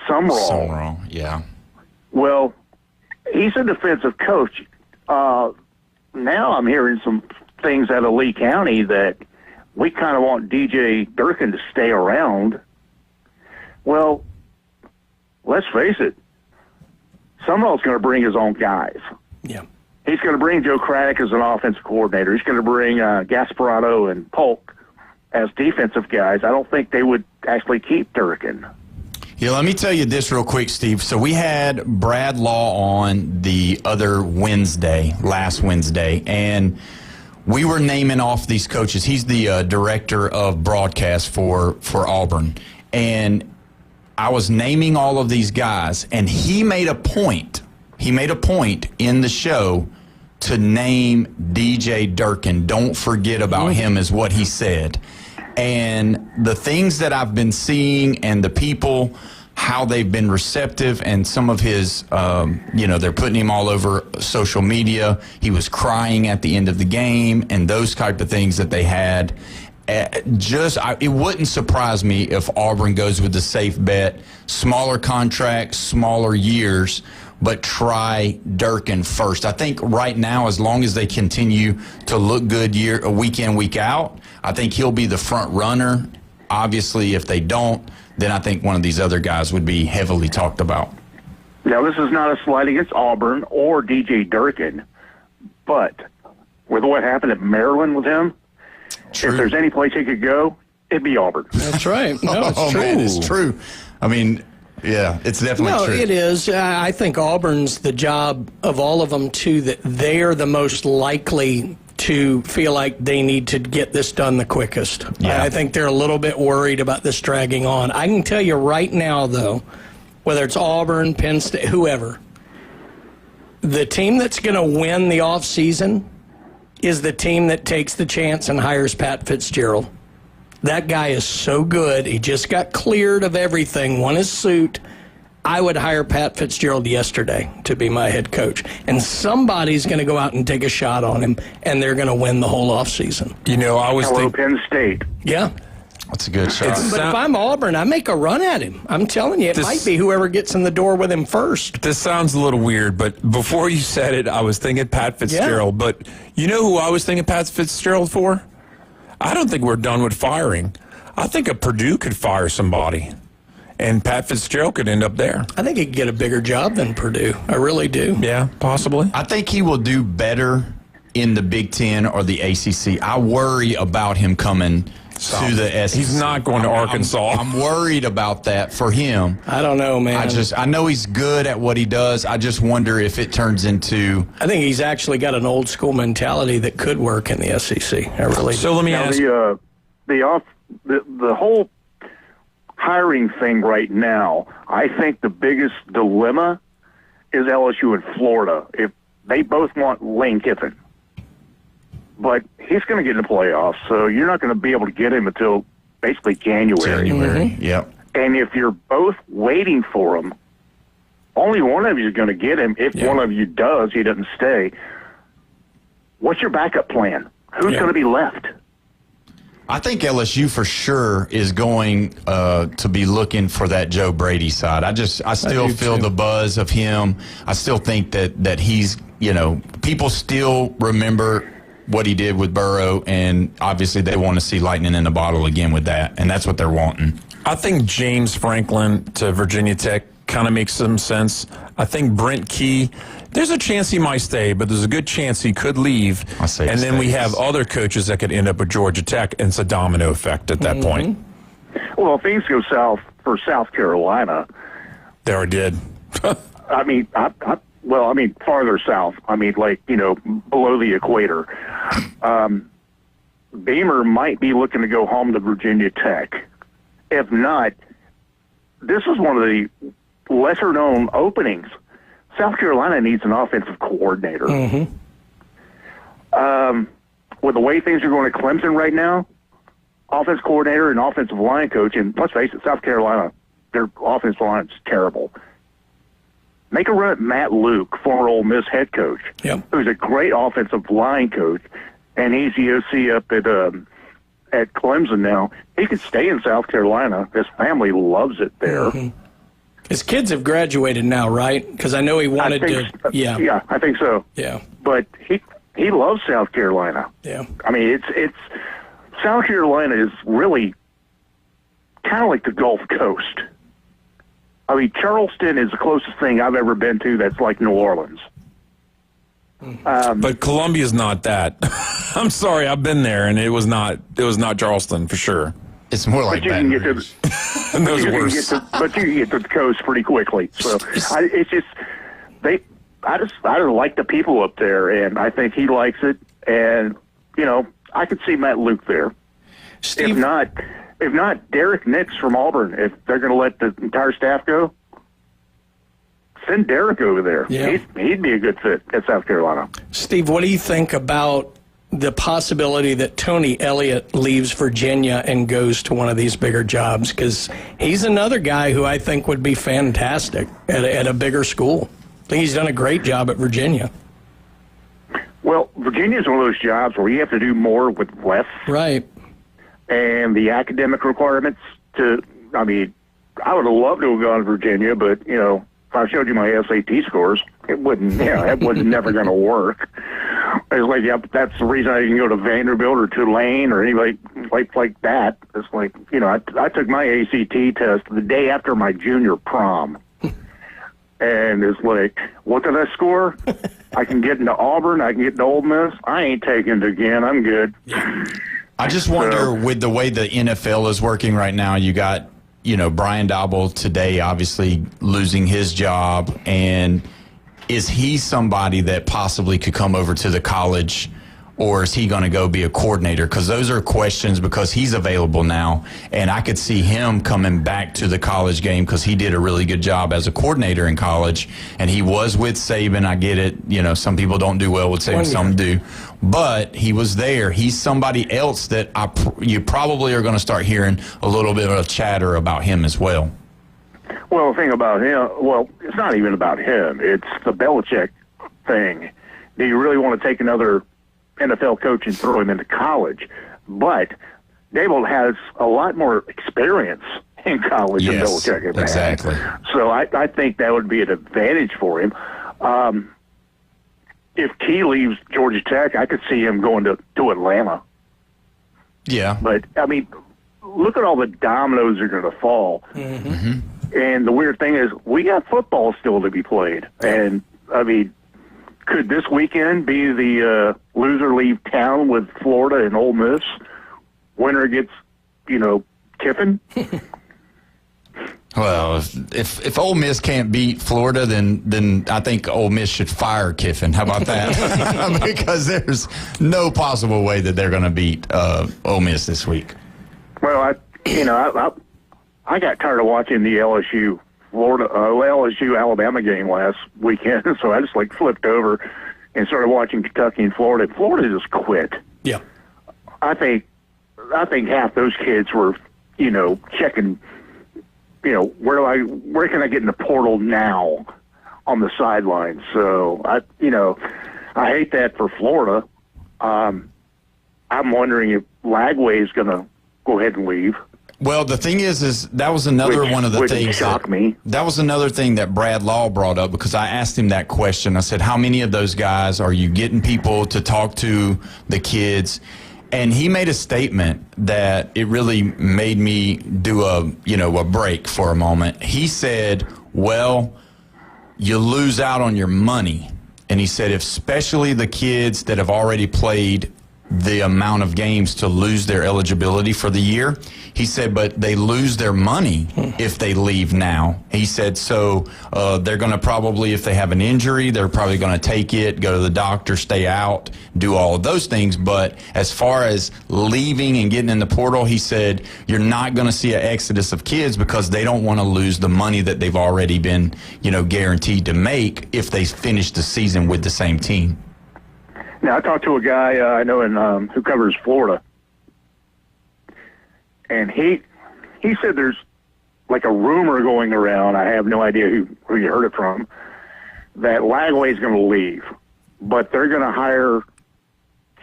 Sumrall. Yeah. Well, he's a defensive coach. Now I'm hearing some things out of Lee County that we kind of want DJ Durkin to stay around. Well, let's face it. Sumrall's going to bring his own guys. Yeah. He's going to bring Joe Craddock as an offensive coordinator. He's going to bring Gasparotto and Polk as defensive guys. I don't think they would actually keep Durkin. Yeah, let me tell you this real quick, Steve. So we had Brad Law on the other last Wednesday, and we were naming off these coaches. He's the director of broadcast for Auburn, and I was naming all of these guys, and he made a point. He made a point in the show to name DJ Durkin. Don't forget about him, is what he said. And the things that I've been seeing, and the people, how they've been receptive, and some of his, they're putting him all over social media. He was crying at the end of the game, and those type of things that they had. It wouldn't surprise me if Auburn goes with the safe bet, smaller contracts, smaller years, but try Durkin first. I think right now, as long as they continue to look good week in, week out, I think he'll be the front runner. Obviously, if they don't, then I think one of these other guys would be heavily talked about. Now, this is not a slight against Auburn or DJ Durkin, but with what happened at Maryland with him, if there's any place he could go, it'd be Auburn. That's right. No, it's true. Man, it's true. I mean, yeah, it's definitely true. No, it is. I think Auburn's the job of all of them, too, that they're the most likely to feel like they need to get this done the quickest. Yeah. I think they're a little bit worried about this dragging on. I can tell you right now, though, whether it's Auburn, Penn State, whoever, the team that's going to win the offseason is the team that takes the chance and hires Pat Fitzgerald. That guy is so good. He just got cleared of everything, won his suit. I would hire Pat Fitzgerald yesterday to be my head coach. And somebody's going to go out and take a shot on him, and they're going to win the whole offseason. I was thinking Penn State. Yeah. That's a good shot. But if I'm Auburn, I make a run at him. I'm telling you, it might be whoever gets in the door with him first. This sounds a little weird, but before you said it, I was thinking Pat Fitzgerald. Yeah. But you know who I was thinking Pat Fitzgerald for? I don't think we're done with firing. I think a Purdue could fire somebody, and Pat Fitzgerald could end up there. I think he could get a bigger job than Purdue. I really do. Yeah, possibly. I think he will do better in the Big Ten or the ACC. I worry about him coming to the SEC. He's not going to Arkansas. I'm worried about that for him. I don't know, man. I know he's good at what he does. I just wonder if it turns into... I think he's actually got an old school mentality that could work in the SEC. I really do. So let me ask... The whole hiring thing right now, I think the biggest dilemma is LSU and Florida. If they both want Lane Kiffin. But he's going to get in the playoffs, so you're not going to be able to get him until basically January. Mm-hmm. Yep. And if you're both waiting for him, only one of you is going to get him. If one of you does, he doesn't stay. What's your backup plan? Who's going to be left? I think LSU for sure is going to be looking for that Joe Brady side. I still feel the buzz of him. I still think that he's, people still remember what he did with Burrow, and obviously they want to see lightning in the bottle again with that, and that's what they're wanting. I think James Franklin to Virginia Tech kind of makes some sense. I think Brent Key, there's a chance he might stay, but there's a good chance he could leave. And then we have other coaches that could end up with Georgia Tech, and it's a domino effect at that point. Well, if things go south for South Carolina, they already did. I mean, farther south. I mean, below the equator. Beamer might be looking to go home to Virginia Tech. If not, this is one of the lesser-known openings. South Carolina needs an offensive coordinator. With the way things are going at Clemson right now, offensive coordinator and offensive line coach, and let's face it, South Carolina, their offensive line is terrible. Make a run at Matt Luke, former Ole Miss head coach, who's a great offensive line coach, and he's the OC up at Clemson now. He could stay in South Carolina. His family loves it there. His kids have graduated now, right? Because I know he wanted to. Yeah, I think so. Yeah, but he loves South Carolina. Yeah, I mean it's South Carolina is really kind of like the Gulf Coast. I mean, Charleston is the closest thing I've ever been to that's like New Orleans. But Columbia's not that. I'm sorry, I've been there, and it was not Charleston for sure. It's more like that. But you can get to the coast pretty quickly. So I just like the people up there, and I think he likes it. And I could see Matt Luke there. Steve, if not Derek Nix from Auburn, if they're going to let the entire staff go, send Derek over there. Yeah. He'd be a good fit at South Carolina. Steve, what do you think about the possibility that Tony Elliott leaves Virginia and goes to one of these bigger jobs? Because he's another guy who I think would be fantastic at a bigger school. I think he's done a great job at Virginia. Well, Virginia is one of those jobs where you have to do more with less. Right. And the academic requirements I would have loved to have gone to Virginia, but, if I showed you my SAT scores, it wouldn't, it was never going to work. It's like, that's the reason I didn't go to Vanderbilt or Tulane or anybody like that. It's like, I took my ACT test the day after my junior prom. And it's like, what did I score? I can get into Auburn. I can get into Ole Miss. I ain't taking it again. I'm good. I just wonder, with the way the NFL is working right now, you got, Brian Daboll today obviously losing his job, and is he somebody that possibly could come over to the college, or is he going to go be a coordinator? Because those are questions, because he's available now, and I could see him coming back to the college game because he did a really good job as a coordinator in college, and he was with Saban. I get it. Some people don't do well with Saban, some do. But he was there. He's somebody else that you probably are going to start hearing a little bit of chatter about him as well. Well, the thing about him, it's not even about him. It's the Belichick thing. Do you really want to take another NFL coach and throw him into college? But Daboll has a lot more experience in college than Belichick has. Exactly. So I think that would be an advantage for him. If Key leaves Georgia Tech, I could see him going to Atlanta. Yeah. But, look at all the dominoes that are going to fall. Mm-hmm. And the weird thing is, we got football still to be played. And, could this weekend be the loser leave town with Florida and Ole Miss? Winner gets, Kiffin? Well, if Ole Miss can't beat Florida, then I think Ole Miss should fire Kiffin. How about that? Because there's no possible way that they're going to beat Ole Miss this week. Well, I got tired of watching the LSU Alabama game last weekend, so I just flipped over and started watching Kentucky and Florida. Florida just quit. Yeah, I think half those kids were, checking. Where can I get in the portal now on the sidelines? So I hate that for Florida. I'm wondering Lagway's going to go ahead and leave. Well, the thing is that was another one of the things shocked me. That was another thing that Brad Law brought up, because I asked him that question. I said, how many of those guys are you getting people to talk to the kids? And he made a statement that it really made me do a break for a moment. He said, well, you lose out on your money. And he said, especially the kids that have already played the amount of games to lose their eligibility for the year. He said, but they lose their money if they leave now. He said, so they're going to probably, if they have an injury, they're probably going to take it, go to the doctor, stay out, do all of those things. But as far as leaving and getting in the portal, he said, you're not going to see an exodus of kids because they don't want to lose the money that they've already been, guaranteed to make if they finish the season with the same team. Now, I talked to a guy I know who covers Florida, and he said there's like a rumor going around. I have no idea who you heard it from, that Lagway's going to leave, but they're going to hire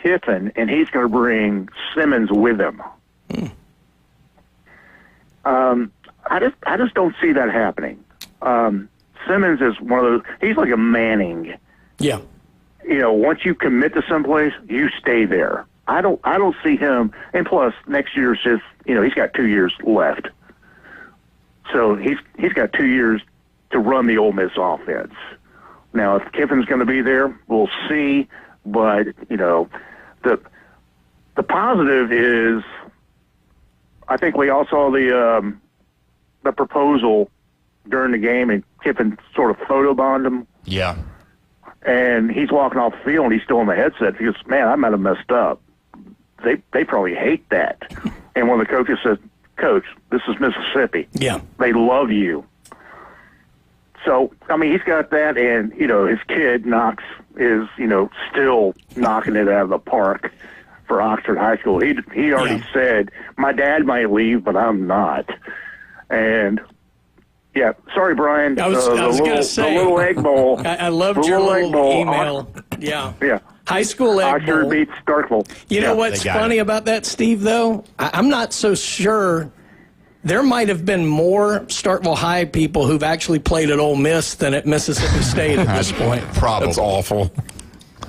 Kiffin, and he's going to bring Simmons with him. I just don't see that happening. Simmons is one of those. He's like a Manning. Yeah. Once you commit to someplace, you stay there. I don't see him. And plus, next year's just, he's got 2 years left. So he's got 2 years to run the Ole Miss offense. Now, if Kiffin's going to be there, we'll see. But, the positive is, I think we all saw the proposal during the game, and Kiffin sort of photobombed him. Yeah. And he's walking off the field, and he's still in the headset. He goes, man, I might have messed up. They probably hate that. And one of the coaches said, Coach, this is Mississippi. Yeah. They love you. So, he's got that, and, his kid, Knox, is, still knocking it out of the park for Oxford High School. He already said, my dad might leave, but I'm not. And... yeah, sorry, Brian. I was going to say. The little egg bowl. I loved your little email. Yeah. High school egg bowl. Oxford beats Starkville. You know what's funny about that, Steve, though? I'm not so sure. There might have been more Starkville High people who've actually played at Ole Miss than at Mississippi State at this point. Probably. That's awful.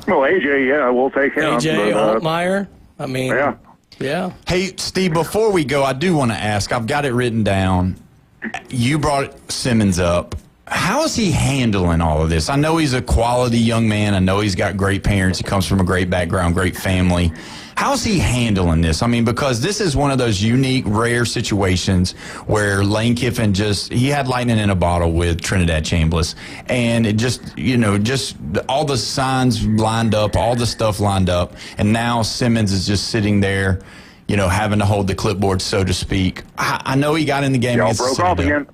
Well, AJ, we'll take him. AJ Altmaier. Yeah. Hey, Steve, before we go, I do want to ask. I've got it written down. You brought Simmons up. How is he handling all of this? I know he's a quality young man. I know he's got great parents. He comes from a great background, great family. How's he handling this? Because this is one of those unique, rare situations where Lane Kiffin he had lightning in a bottle with Trinidad Chambliss. And it just all the signs lined up, all the stuff lined up. And now Simmons is just sitting there, having to hold the clipboard, so to speak. I know he got in the game against the Citadel.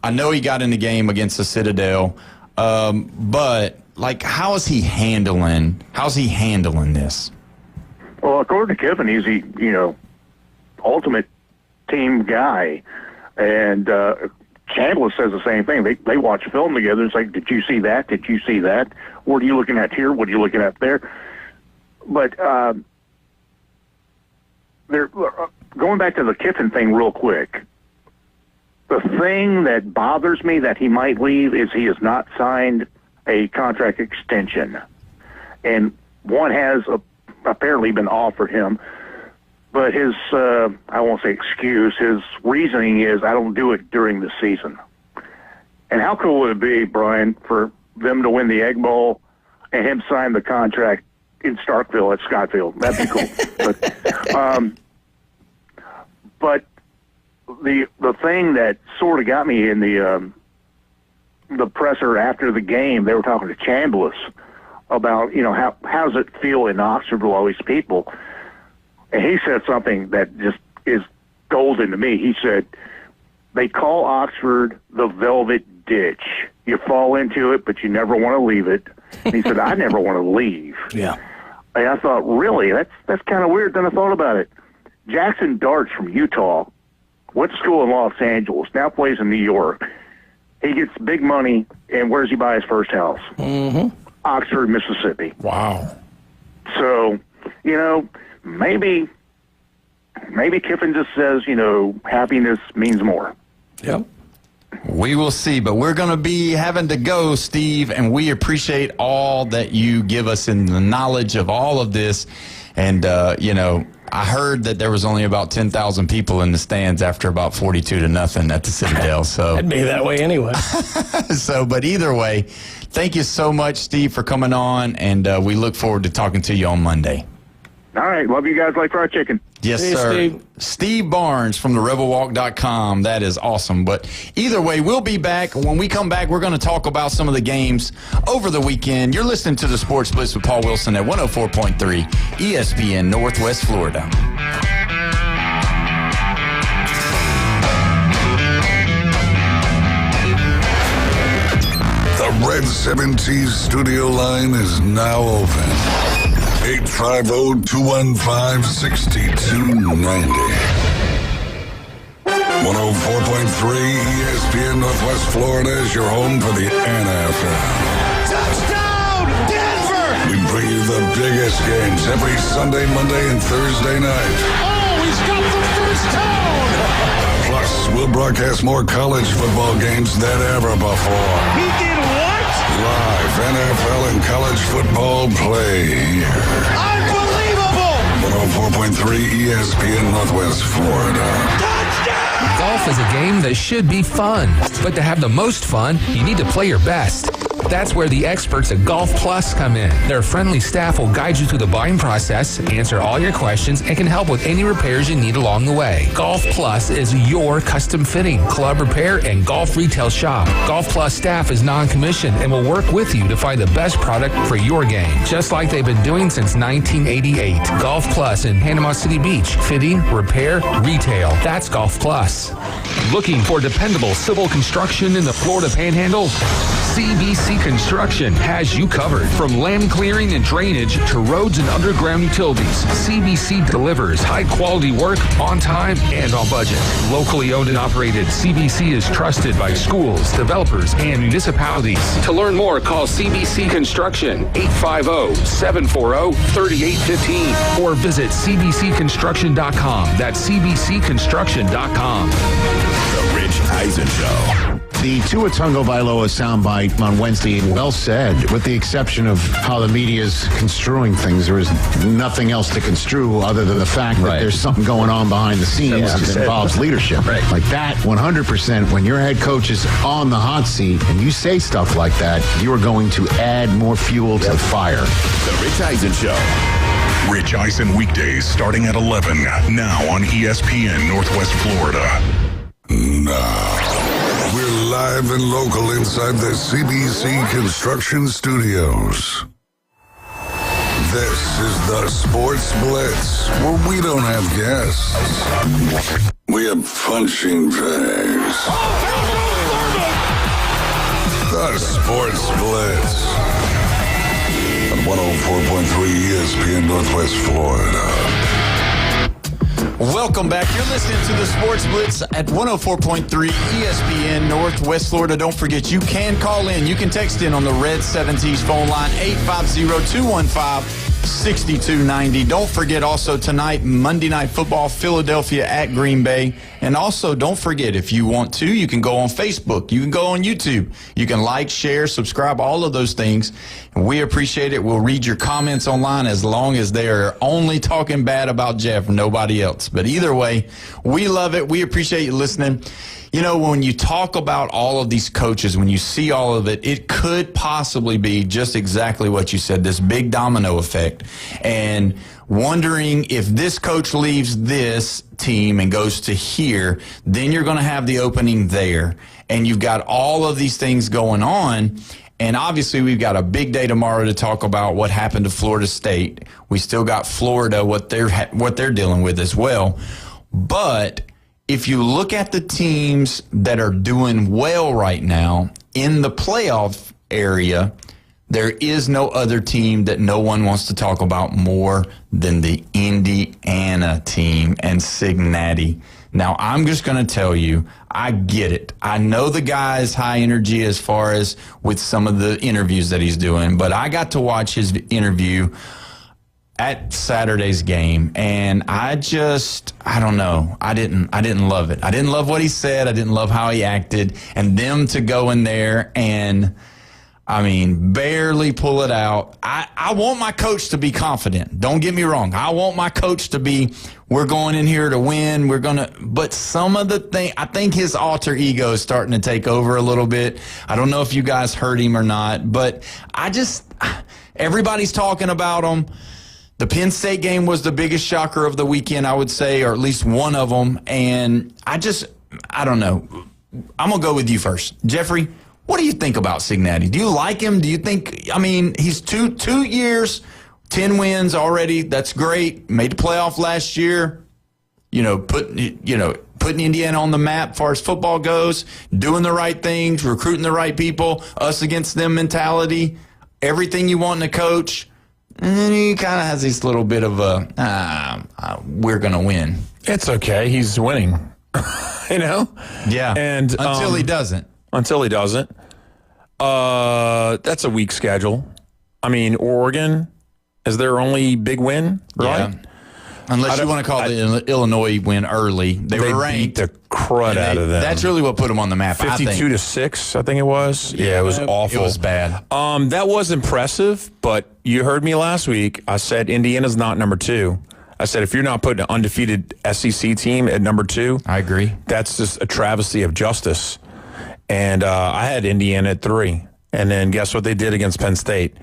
I know he got in the game against the Citadel. But, how is he handling this? Well, according to Kiffin, he's the, ultimate team guy. And Chambliss says the same thing. They watch film together. It's like, did you see that? Did you see that? What are you looking at here? What are you looking at there? But they're going back to the Kiffin thing real quick. The thing that bothers me that he might leave is he has not signed a contract extension. And one has apparently been offered him. But his, I won't say excuse, his reasoning is, I don't do it during the season. And how cool would it be, Brian, for them to win the Egg Bowl and him sign the contract in Starkville at Scottsfield? That'd be cool. But the thing that sort of got me in the presser after the game, they were talking to Chambliss about, how does it feel in Oxford with all these people? And he said something that just is golden to me. He said, they call Oxford the velvet ditch. You fall into it, but you never want to leave it. And he said, I never want to leave. Yeah. And I thought, really? That's kind of weird. Then I thought about it. Jackson Dart's from Utah, went to school in Los Angeles, now plays in New York. He gets big money, and where does he buy his first house? Mm-hmm. Oxford, Mississippi. Wow. So, maybe maybe Kiffin just says, happiness means more. Yep. We will see, but we're going to be having to go, Steve, and we appreciate all that you give us in the knowledge of all of this. And, I heard that there was only about 10,000 people in the stands after about 42-0 at the Citadel. So It'd be that way anyway. But either way, thank you so much, Steve, for coming on, and we look forward to talking to you on Monday. All right. Love you guys like fried chicken. Yes, Hey, sir. Steve Barnes from the rebelwalk.com. That is awesome. But either way, we'll be back. When we come back, we're going to talk about some of the games over the weekend. You're listening to the Sports Blitz with Paul Wilson at 104.3 ESPN Northwest Florida. The Red 70s studio line is now open. 850-215-6290. 104.3 ESPN Northwest Florida is your home for the NFL. Touchdown, Denver! We bring you the biggest games every Sunday, Monday, and Thursday night. Oh, he's got the first down! Plus, we'll broadcast more college football games than ever before. He did what? Live NFL and college football play here. Unbelievable! 104.3 ESPN Northwest Florida. Golf is a game that should be fun, but to have the most fun, you need to play your best. That's where the experts at Golf Plus come in. Their friendly staff will guide you through the buying process, answer all your questions, and can help with any repairs you need along the way. Golf Plus is your custom fitting, club repair, and golf retail shop. Golf Plus staff is non-commissioned and will work with you to find the best product for your game, just like they've been doing since 1988. Golf Plus in Panama City Beach. Fitting, repair, retail. That's Golf Plus. Looking for dependable civil construction in the Florida Panhandle? CBC Construction has you covered. From land clearing and drainage to roads and underground utilities, CBC delivers high-quality work on time and on budget. Locally owned and operated, CBC is trusted by schools, developers, and municipalities. To learn more, call CBC Construction 850-740-3815 or visit cbcconstruction.com. That's cbcconstruction.com. The Rich Eisen Show. The Tua Tagovailoa soundbite on Wednesday, well said, with the exception of how the media is construing things. There is nothing else to construe other than the fact that there's something going on behind the scenes that involves leadership. Like that, 100%, when your head coach is on the hot seat and you say stuff like that, you are going to add more fuel to the fire. The Rich Eisen Show. Rich Eisen weekdays starting at 11, now on ESPN Northwest Florida. Now, we're live and local inside the CBC Construction Studios. This is the Sports Blitz, where we don't have guests. We have punching bags. The Sports Blitz on 104.3 ESPN Northwest Florida. Welcome back. You're listening to the Sports Blitz at 104.3 ESPN Northwest Florida. Don't forget, you can call in. You can text in on the Red 70s phone line, 850-215-6290. Don't forget also tonight, Monday Night Football, Philadelphia at Green Bay. And also, don't forget, if you want to, you can go on Facebook. You can go on YouTube. You can like, share, subscribe, all of those things. And we appreciate it. We'll read your comments online as long as they are only talking bad about Jeff, nobody else. But either way, we love it. We appreciate you listening. You know, when you talk about all of these coaches, when you see all of it, it could possibly be just exactly what you said, this big domino effect. And wondering if this coach leaves this team and goes to here, then you're going to have the opening there. And you've got all of these things going on. And obviously, we've got a big day tomorrow to talk about what happened to Florida State. We still got Florida, what they're dealing with as well. But if you look at the teams that are doing well right now in the playoff area, there is no other team that no one wants to talk about more than the Indiana team and Cincinnati. Now, I'm just going to tell you, I get it. I know the guy's high energy as far as with some of the interviews that he's doing, but I got to watch his interview at Saturday's game, and I don't know. I didn't love it. I didn't love what he said. I didn't love how he acted. And them to go in there and, barely pull it out. I want my coach to be confident. Don't get me wrong. I want my coach to be, we're going in here to win. But some of the things, I think his alter ego is starting to take over a little bit. I don't know if you guys heard him or not, but everybody's talking about him. The Penn State game was the biggest shocker of the weekend, I would say, or at least one of them. And I don't know. I'm going to go with you first. Jeffrey, what do you think about Cignetti? Do you like him? Do you think, he's two years, 10 wins already. That's great. Made the playoff last year. Putting Indiana on the map as far as football goes, doing the right things, recruiting the right people, us against them mentality, everything you want in a coach. And then he kind of has this little bit of we're going to win. It's okay. He's winning, Yeah. And until he doesn't. Until he doesn't. That's a weak schedule. Oregon is their only big win, right? Yeah. Unless you want to call the Illinois win early. They were ranked. Beat the crud out of them. That's really what put them on the map, 52-6, I think it was. Yeah, it was awful. It was bad. That was impressive, but you heard me last week. I said Indiana's not number 2. I said if you're not putting an undefeated SEC team at number 2, I agree. That's just a travesty of justice. And I had Indiana at 3. And then guess what they did against Penn State?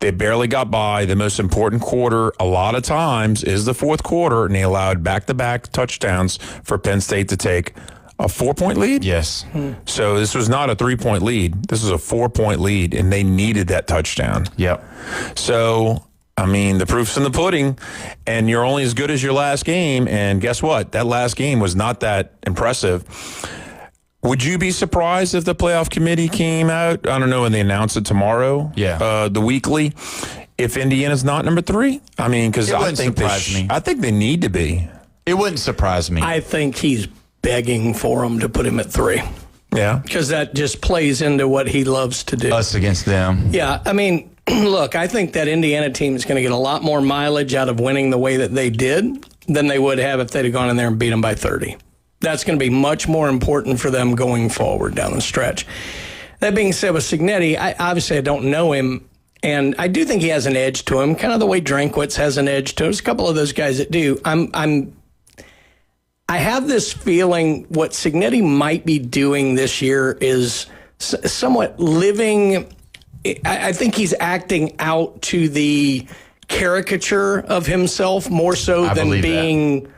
They barely got by. The most important quarter a lot of times is the fourth quarter, and they allowed back-to-back touchdowns for Penn State to take a 4-point lead? Yes. So this was not a 3-point lead. This was a 4-point lead, and they needed that touchdown. Yep. So, the proof's in the pudding, and you're only as good as your last game, and guess what? That last game was not that impressive. Would you be surprised if the playoff committee came out? I don't know when they announce it tomorrow. Yeah. The weekly. If Indiana's not number 3, because I think they need to be. It wouldn't surprise me. I think he's begging for him to put him at 3. Yeah. Because that just plays into what he loves to do. Us against them. Yeah. Look, I think that Indiana team is going to get a lot more mileage out of winning the way that they did than they would have if they'd have gone in there and beat them by 30. That's going to be much more important for them going forward down the stretch. That being said, with Cignetti, I don't know him, and I do think he has an edge to him, kind of the way Drinkwitz has an edge to him. There's a couple of those guys that do. I have this feeling what Cignetti might be doing this year is somewhat living. I think he's acting out to the caricature of himself more so than being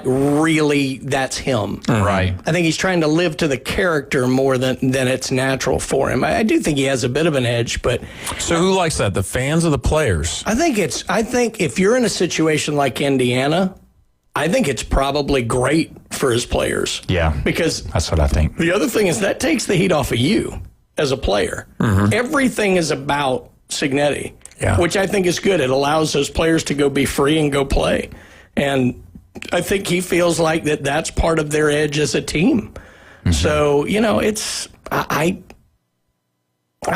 really that's him. Right. I think he's trying to live to the character more than it's natural for him. I do think he has a bit of an edge, but so who likes that? The fans or the players? I think if you're in a situation like Indiana, I think it's probably great for his players. Yeah. Because that's what I think. The other thing is that takes the heat off of you as a player. Mm-hmm. Everything is about Cignetti, which I think is good. It allows those players to go be free and go play. And I think he feels like that's part of their edge as a team. Mm-hmm. So, it's I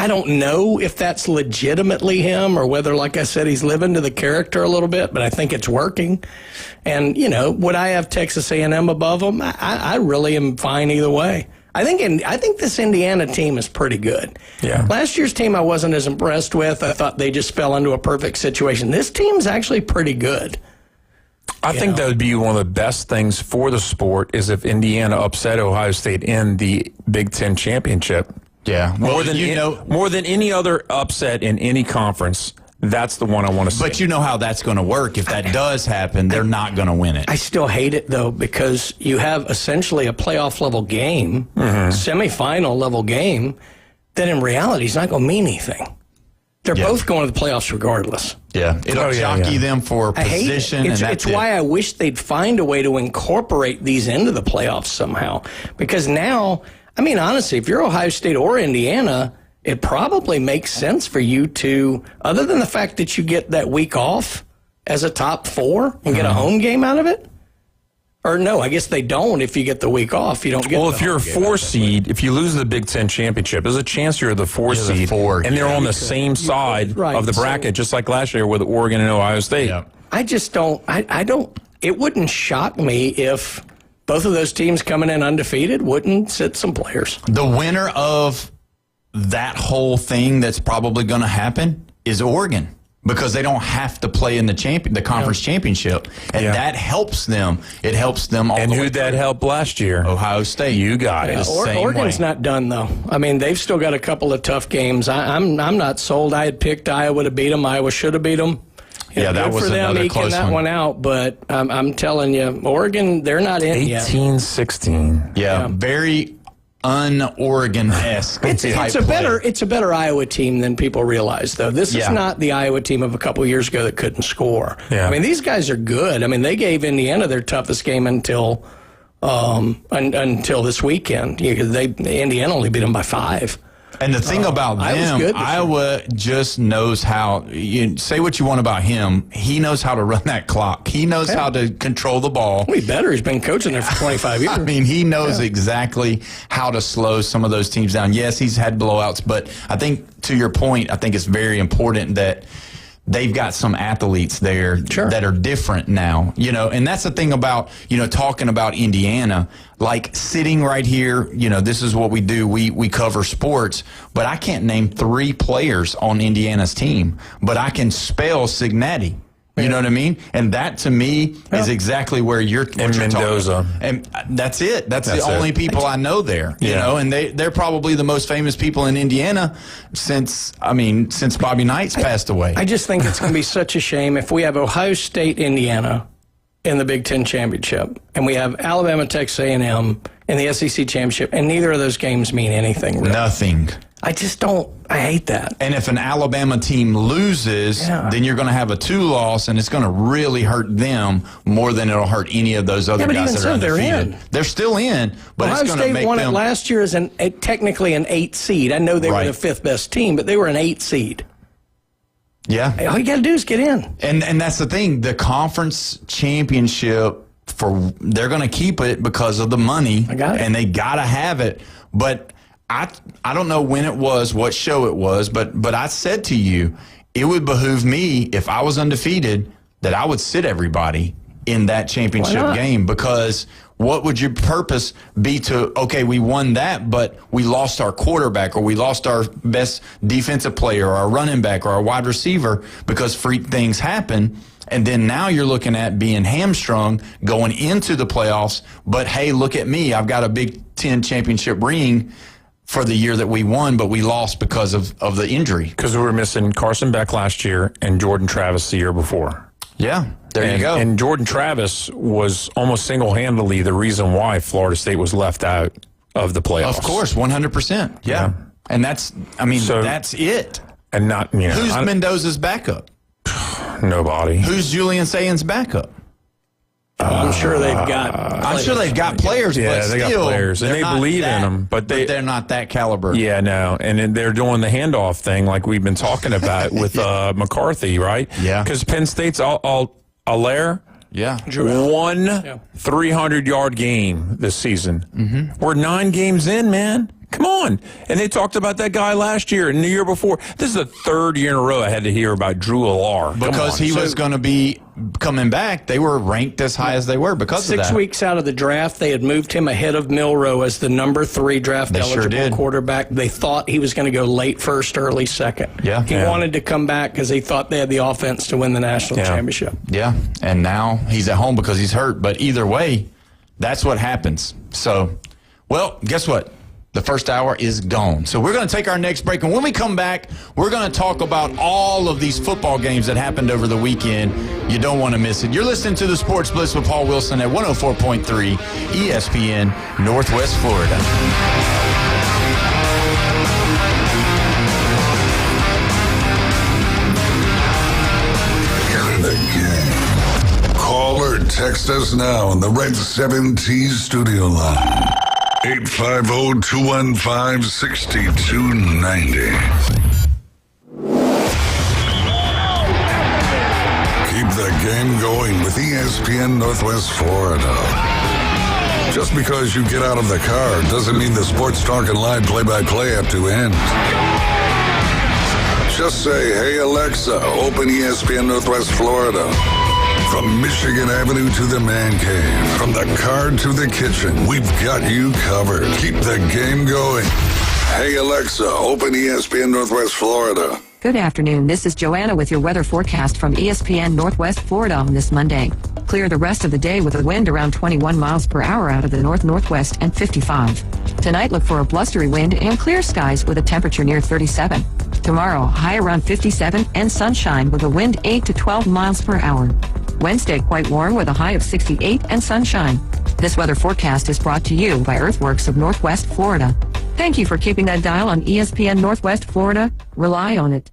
don't know if that's legitimately him or whether, like I said, he's living to the character a little bit, but I think it's working. And, would I have Texas A&M above him? I really am fine either way. I think this Indiana team is pretty good. Yeah. Last year's team I wasn't as impressed with. I thought they just fell into a perfect situation. This team's actually pretty good. I think that would be one of the best things for the sport is if Indiana upset Ohio State in the Big Ten championship. Yeah. More than any other upset in any conference, that's the one I want to see. But you know how that's going to work. If that does happen, they're not going to win it. I still hate it, though, because you have essentially a playoff-level game, semifinal level game, that in reality is not going to mean anything. They're both going to the playoffs regardless. Yeah. It'll jockey them for position. It's why I wish they'd find a way to incorporate these into the playoffs somehow. Because now, honestly, if you're Ohio State or Indiana, it probably makes sense for you to, other than the fact that you get that week off as a top 4 and get a home game out of it, Or no, I guess they don't. If you get the week off, you don't get. Well, if you're a 4 seed, if you lose the Big Ten championship, there's a chance you're the 4 seed, and they're on the same side of the bracket, just like last year with Oregon and Ohio State. Yeah. I just don't. I don't. It wouldn't shock me if both of those teams coming in undefeated wouldn't sit some players. The winner of that whole thing that's probably going to happen is Oregon, because they don't have to play in the conference championship, and that helps them. It helps them all. And who'd that help last year? Ohio State. You got it. Oregon's not done though. I mean, they've still got a couple of tough games. I'm not sold. I had picked Iowa to beat them. Iowa should have beat them. Yeah, that was another close that one out. But I'm telling you, Oregon, they're not in yet. 18-16. Yeah, very un-Oregon-esque. It's a better Iowa team than people realize, though. This is not the Iowa team of a couple years ago that couldn't score. Yeah. I mean, these guys are good. I mean, they gave Indiana their toughest game until this weekend. Indiana only beat them by 5. And the thing about them, Iowa just knows how. You say what you want about him, he knows how to run that clock. He knows how to control the ball. Well, he better. He's been coaching there for 25 years. I mean, he knows exactly how to slow some of those teams down. Yes, he's had blowouts, but I think, to your point, I think it's very important that they've got some athletes there that are different now, and that's the thing about, talking about Indiana, like sitting right here, this is what we do. We cover sports, but I can't name 3 players on Indiana's team, but I can spell Cincinnati. You know what I mean? And that, to me, is exactly where you're Mendoza. And that's it. That's the only people I know there. You know, and they're probably the most famous people in Indiana since Bobby Knight's passed away. I just think it's going to be such a shame if we have Ohio State, Indiana in the Big Ten championship, and we have Alabama, Texas A&M in the SEC championship, and neither of those games mean anything. Really. Nothing. I just don't. I hate that. And if an Alabama team loses, then you're going to have a 2-loss, and it's going to really hurt them more than it'll hurt any of those other guys that are undefeated. They're still in, but Ohio it's going to State make won them. it last year as technically an 8 seed. I know they were the 5th best team, but they were an 8 seed. Yeah. All you got to do is get in. And that's the thing. The conference championship, they're going to keep it because of the money. I got it. And they got to have it. But I don't know when it was, what show it was, but I said to you, it would behoove me, if I was undefeated, that I would sit everybody in that championship game, because what would your purpose be okay, we won that, but we lost our quarterback, or we lost our best defensive player, or our running back, or our wide receiver, because freak things happen. And then now you're looking at being hamstrung going into the playoffs. But hey, look at me. I've got a Big Ten championship ring for the year that we won, but we lost because of the injury. Because we were missing Carson Beck last year and Jordan Travis the year before. Yeah, there you go. And Jordan Travis was almost single-handedly the reason why Florida State was left out of the playoffs. Of course, 100%. Yeah. And that's it. And not, who's Mendoza's backup? Nobody. Who's Julian Sayan's backup? I'm sure they've got players, yeah, but they still, got players, and they believe in them, but they're not that caliber. Yeah, no, and they're doing the handoff thing like we've been talking about with McCarthy, right? Yeah, because Penn State's Allaire, won 300-yard game this season. Mm-hmm. We're 9 games in, man. Come on. And they talked about that guy last year and the year before. This is the 3rd year in a row I had to hear about Drew Allar. Because he was going to be coming back. They were ranked as high as they were because of that. 6 weeks out of the draft, they had moved him ahead of Milroe as the number 3 draft-eligible quarterback. They thought he was going to go late first, early second. Yeah. He wanted to come back because he thought they had the offense to win the national championship. Yeah, and now he's at home because he's hurt. But either way, that's what happens. So, well, guess what? The first hour is gone. So we're going to take our next break. And when we come back, we're going to talk about all of these football games that happened over the weekend. You don't want to miss it. You're listening to the Sports Blitz with Paul Wilson at 104.3 ESPN, Northwest Florida. Call or text us now on the Red 7T studio line. 850-215-6290. Keep the game going with ESPN Northwest Florida. Just because you get out of the car doesn't mean the Sports Talk and Live play-by-play have to end. Just say, hey, Alexa, open ESPN Northwest Florida. From Michigan Avenue to the man cave, from the car to the kitchen, we've got you covered. Keep the game going. Hey, Alexa, open ESPN Northwest Florida. Good afternoon. This is Joanna with your weather forecast from ESPN Northwest Florida on this Monday. Clear the rest of the day with a wind around 21 miles per hour out of the north-northwest and 55. Tonight, look for a blustery wind and clear skies with a temperature near 37. Tomorrow, high around 57 and sunshine with a wind 8 to 12 miles per hour. Wednesday, quite warm with a high of 68 and sunshine. This weather forecast is brought to you by Earthworks of Northwest Florida. Thank you for keeping that dial on ESPN Northwest Florida. Rely on it.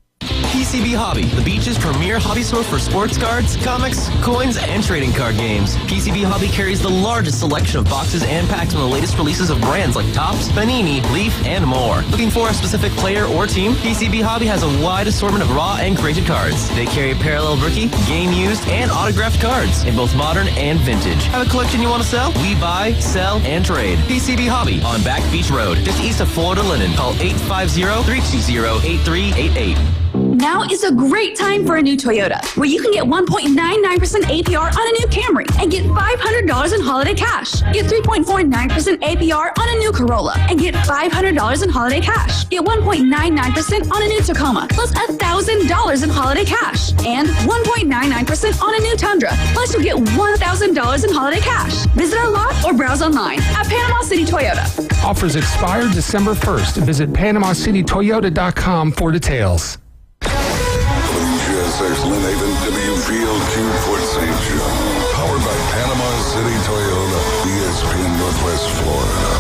PCB Hobby, the beach's premier hobby store for sports cards, comics, coins, and trading card games. PCB Hobby carries the largest selection of boxes and packs from the latest releases of brands like Topps, Panini, Leaf, and more. Looking for a specific player or team? PCB Hobby has a wide assortment of raw and graded cards. They carry parallel rookie, game used, and autographed cards in both modern and vintage. Have a collection you want to sell? We buy, sell, and trade. PCB Hobby on Back Beach Road, just east of Florida Linen. Call 850-320-8388. Now is a great time for a new Toyota, where you can get 1.99% APR on a new Camry and get $500 in holiday cash. Get 3.49% APR on a new Corolla and get $500 in holiday cash. Get 1.99% on a new Tacoma, plus $1,000 in holiday cash. And 1.99% on a new Tundra, plus you'll get $1,000 in holiday cash. Visit our lot or browse online at Panama City Toyota. Offers expire December 1st. Visit PanamaCityToyota.com for details. WGSX Lynn Haven, WFLQ Fort St. John. Powered by Panama City Toyota, ESPN Northwest Florida.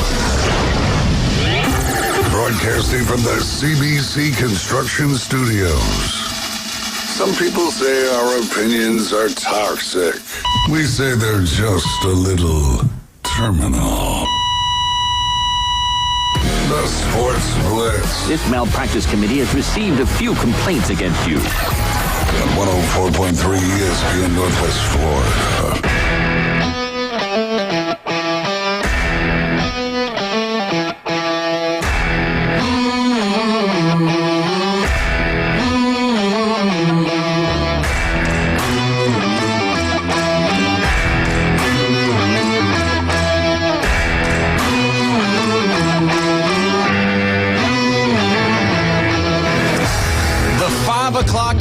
Broadcasting from the CBC Construction Studios. Some people say our opinions are toxic. We say they're just a little terminal. The Sports Blitz. This malpractice committee has received a few complaints against you. On 104.3 ESPN Northwest Florida.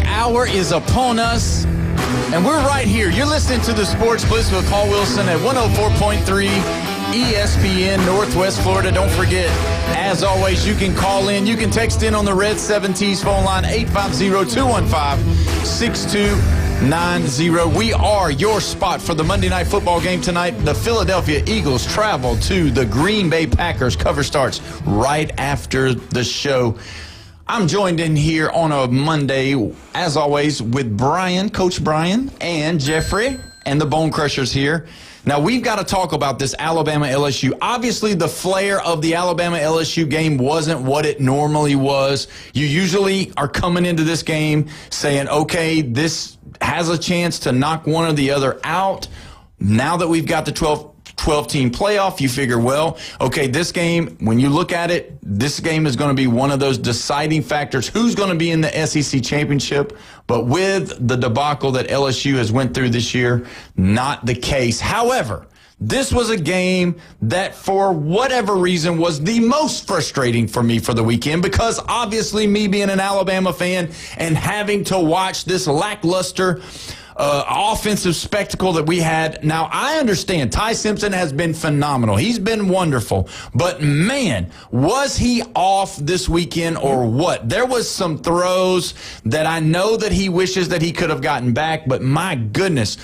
Hour is upon us, and we're right here. You're listening to the Sports Blitz with Paul Wilson at 104.3 ESPN Northwest Florida. Don't forget, as always, you can call in. You can text in on the Red 7T's phone line, 850-215-6290. We are your spot for the Monday Night Football game tonight. The Philadelphia Eagles travel to the Green Bay Packers. Cover starts right after the show. I'm joined in here on a Monday, as always, with Brian, Coach Brian, and Jeffrey, and the Bone Crushers here. Now, we've got to talk about this Alabama-LSU. Obviously, the flair of the Alabama-LSU game wasn't what it normally was. You usually are coming into this game saying, okay, this has a chance to knock one or the other out. Now that we've got the 12-team playoff, you figure, well, okay, this game, when you look at it, this game is going to be one of those deciding factors. Who's going to be in the SEC championship? But with the debacle that LSU has went through this year, not the case. However, this was a game that, for whatever reason, was the most frustrating for me for the weekend, because obviously me being an Alabama fan and having to watch this lackluster offensive spectacle that we had. Now, I understand Ty Simpson has been phenomenal. He's been wonderful. But, man, was he off this weekend or what? There was some throws that I know that he wishes that he could have gotten back, but my goodness,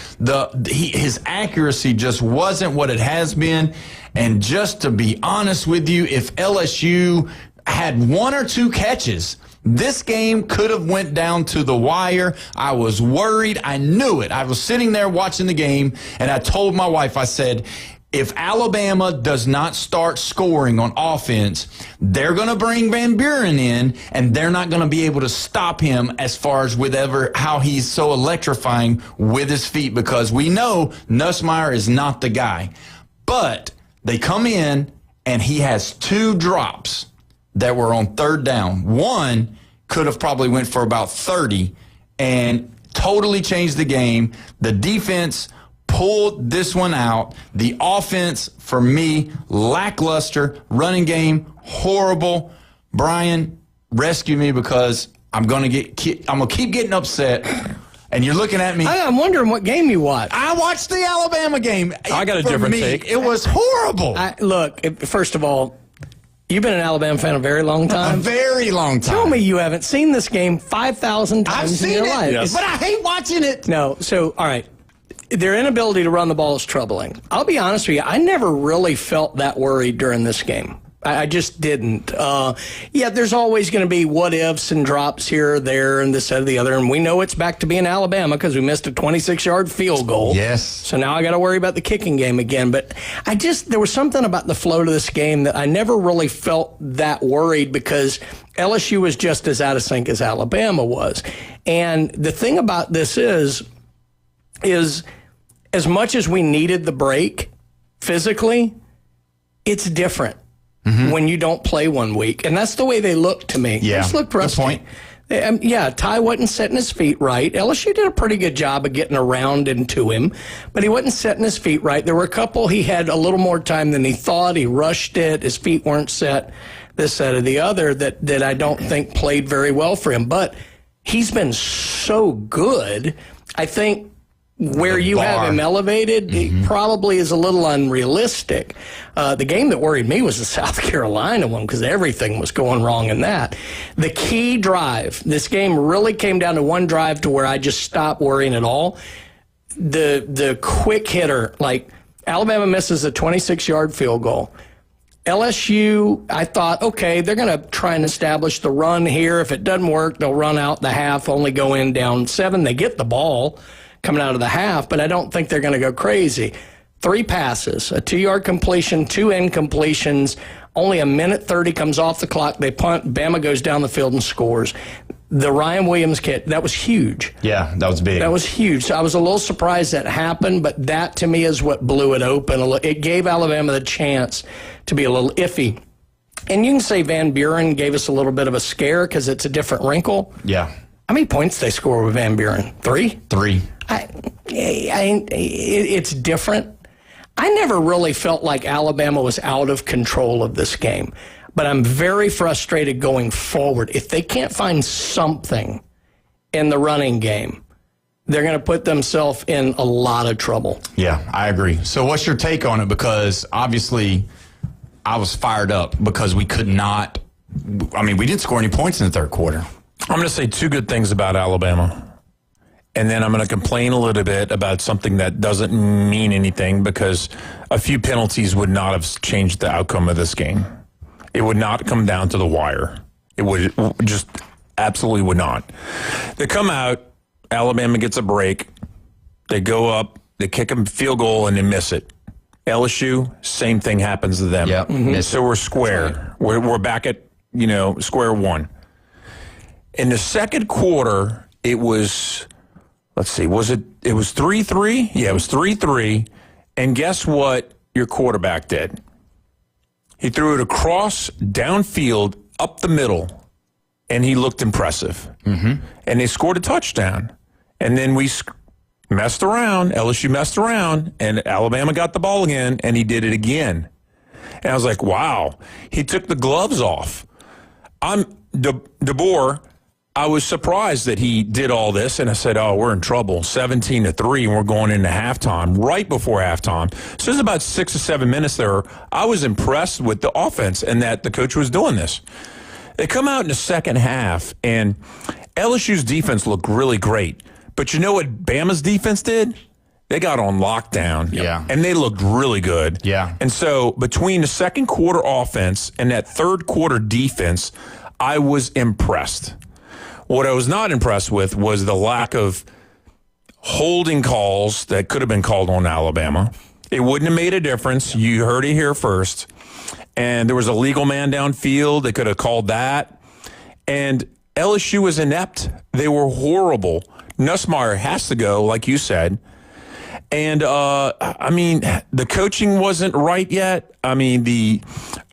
his accuracy just wasn't what it has been. And just to be honest with you, if LSU had one or two catches, this game could have went down to the wire. I was worried. I knew it. I was sitting there watching the game, and I told my wife, I said, if Alabama does not start scoring on offense, they're going to bring Van Buren in, and they're not going to be able to stop him as far as how he's so electrifying with his feet, because we know Nussmeier is not the guy. But they come in, and he has 2 drops that were on third down. One could have probably went for about 30 and totally changed the game. The defense pulled this one out. The offense, for me, lackluster. Running game, horrible. Brian, rescue me, because I'm gonna keep getting upset. And you're looking at me. I'm wondering what game you watched. I watched the Alabama game. I got a different take. It was horrible. Look, first of all, you've been an Alabama fan a very long time. A very long time. Tell me you haven't seen this game 5,000 times in your life. Yes. But I hate watching it. No, so, all right. Their inability to run the ball is troubling. I'll be honest with you, I never really felt that worried during this game. I just didn't. There's always going to be what ifs and drops here or there and this, that, or the other. And we know it's back to being Alabama because we missed a 26-yard field goal. Yes. So now I got to worry about the kicking game again. But there was something about the flow to this game that I never really felt that worried, because LSU was just as out of sync as Alabama was. And the thing about this is as much as we needed the break physically, it's different when you don't play one week. And that's the way they looked to me. Yeah, they just looked rusty. Ty wasn't setting his feet right. LSU did a pretty good job of getting around into him, but he wasn't setting his feet right. There were a couple, he had a little more time than he thought. He rushed it. His feet weren't set, this, that, or the other, that I don't think played very well for him. But he's been so good. I think where you have him elevated, he probably is a little unrealistic. The game that worried me was the South Carolina one, because everything was going wrong in that. The key drive, this game really came down to one drive to where I just stopped worrying at all. The quick hitter, like Alabama misses a 26-yard field goal. LSU, I thought, okay, they're going to try and establish the run here. If it doesn't work, they'll run out the half, only go in down 7. They get the ball coming out of the half, but I don't think they're going to go crazy. 3 passes, a 2-yard completion, 2 incompletions, only a minute 30 comes off the clock. They punt, Bama goes down the field and scores. The Ryan Williams kid, that was huge. Yeah, that was big. That was huge. So I was a little surprised that happened, but that to me is what blew it open. It gave Alabama the chance to be a little iffy. And you can say Van Buren gave us a little bit of a scare because it's a different wrinkle. Yeah. How many points they score with Van Buren? 3? 3. It's different. I never really felt like Alabama was out of control of this game, but I'm very frustrated going forward. If they can't find something in the running game, they're going to put themselves in a lot of trouble. Yeah, I agree. So what's your take on it? Because obviously I was fired up because we didn't score any points in the third quarter. I'm going to say 2 good things about Alabama. And then I'm going to complain a little bit about something that doesn't mean anything, because a few penalties would not have changed the outcome of this game. It would not come down to the wire. It would just absolutely would not. They come out, Alabama gets a break, they go up, they kick a field goal, and they miss it. LSU, same thing happens to them. Yep. So we're square. Right. We're back at, square one. In the second quarter, it was... Let's see, it was 3-3? Yeah, it was 3-3. And guess what your quarterback did? He threw it across, downfield, up the middle, and he looked impressive. And they scored a touchdown. And then we messed around, LSU messed around, and Alabama got the ball again, and he did it again. And I was like, wow, he took the gloves off. DeBoer, I was surprised that he did all this, and I said, oh, we're in trouble, 17-3, and we're going into halftime, right before halftime. So there's about 6 or 7 minutes there. I was impressed with the offense and that the coach was doing this. They come out in the second half, and LSU's defense looked really great. But you know what Bama's defense did? They got on lockdown. Yeah. And they looked really good. Yeah. And so between the second quarter offense and that third quarter defense, I was impressed. What I was not impressed with was the lack of holding calls that could have been called on Alabama. It wouldn't have made a difference. You heard it here first. And there was a legal man downfield. They could have called that. And LSU was inept. They were horrible. Nussmeier has to go, like you said. And, I mean, the coaching wasn't right yet. I mean, the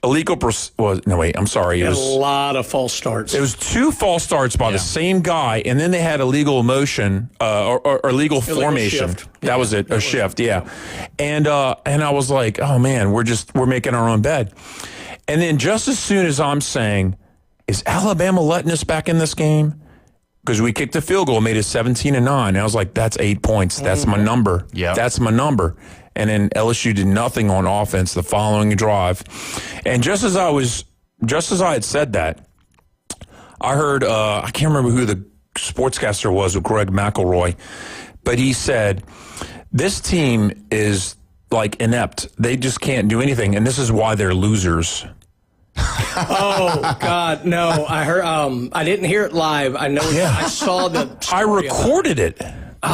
illegal I'm sorry. It was a lot of false starts. It was 2 false starts by the same guy, and then they had illegal motion or illegal formation. Shift. That was it, a shift, yeah. And I was like, oh, man, we're making our own bed. And then just as soon as I'm saying, is Alabama letting us back in this game? Because we kicked the field goal, made it 17-9. And I was like, that's 8 points. That's my number. Yeah, that's my number. And then LSU did nothing on offense the following drive. And just as I had said that, I heard, I can't remember who the sportscaster was with Greg McElroy, but he said, this team is like inept. They just can't do anything. And this is why they're losers. Oh God, no! I heard. I didn't hear it live. I know. Yeah. I saw the. I recorded it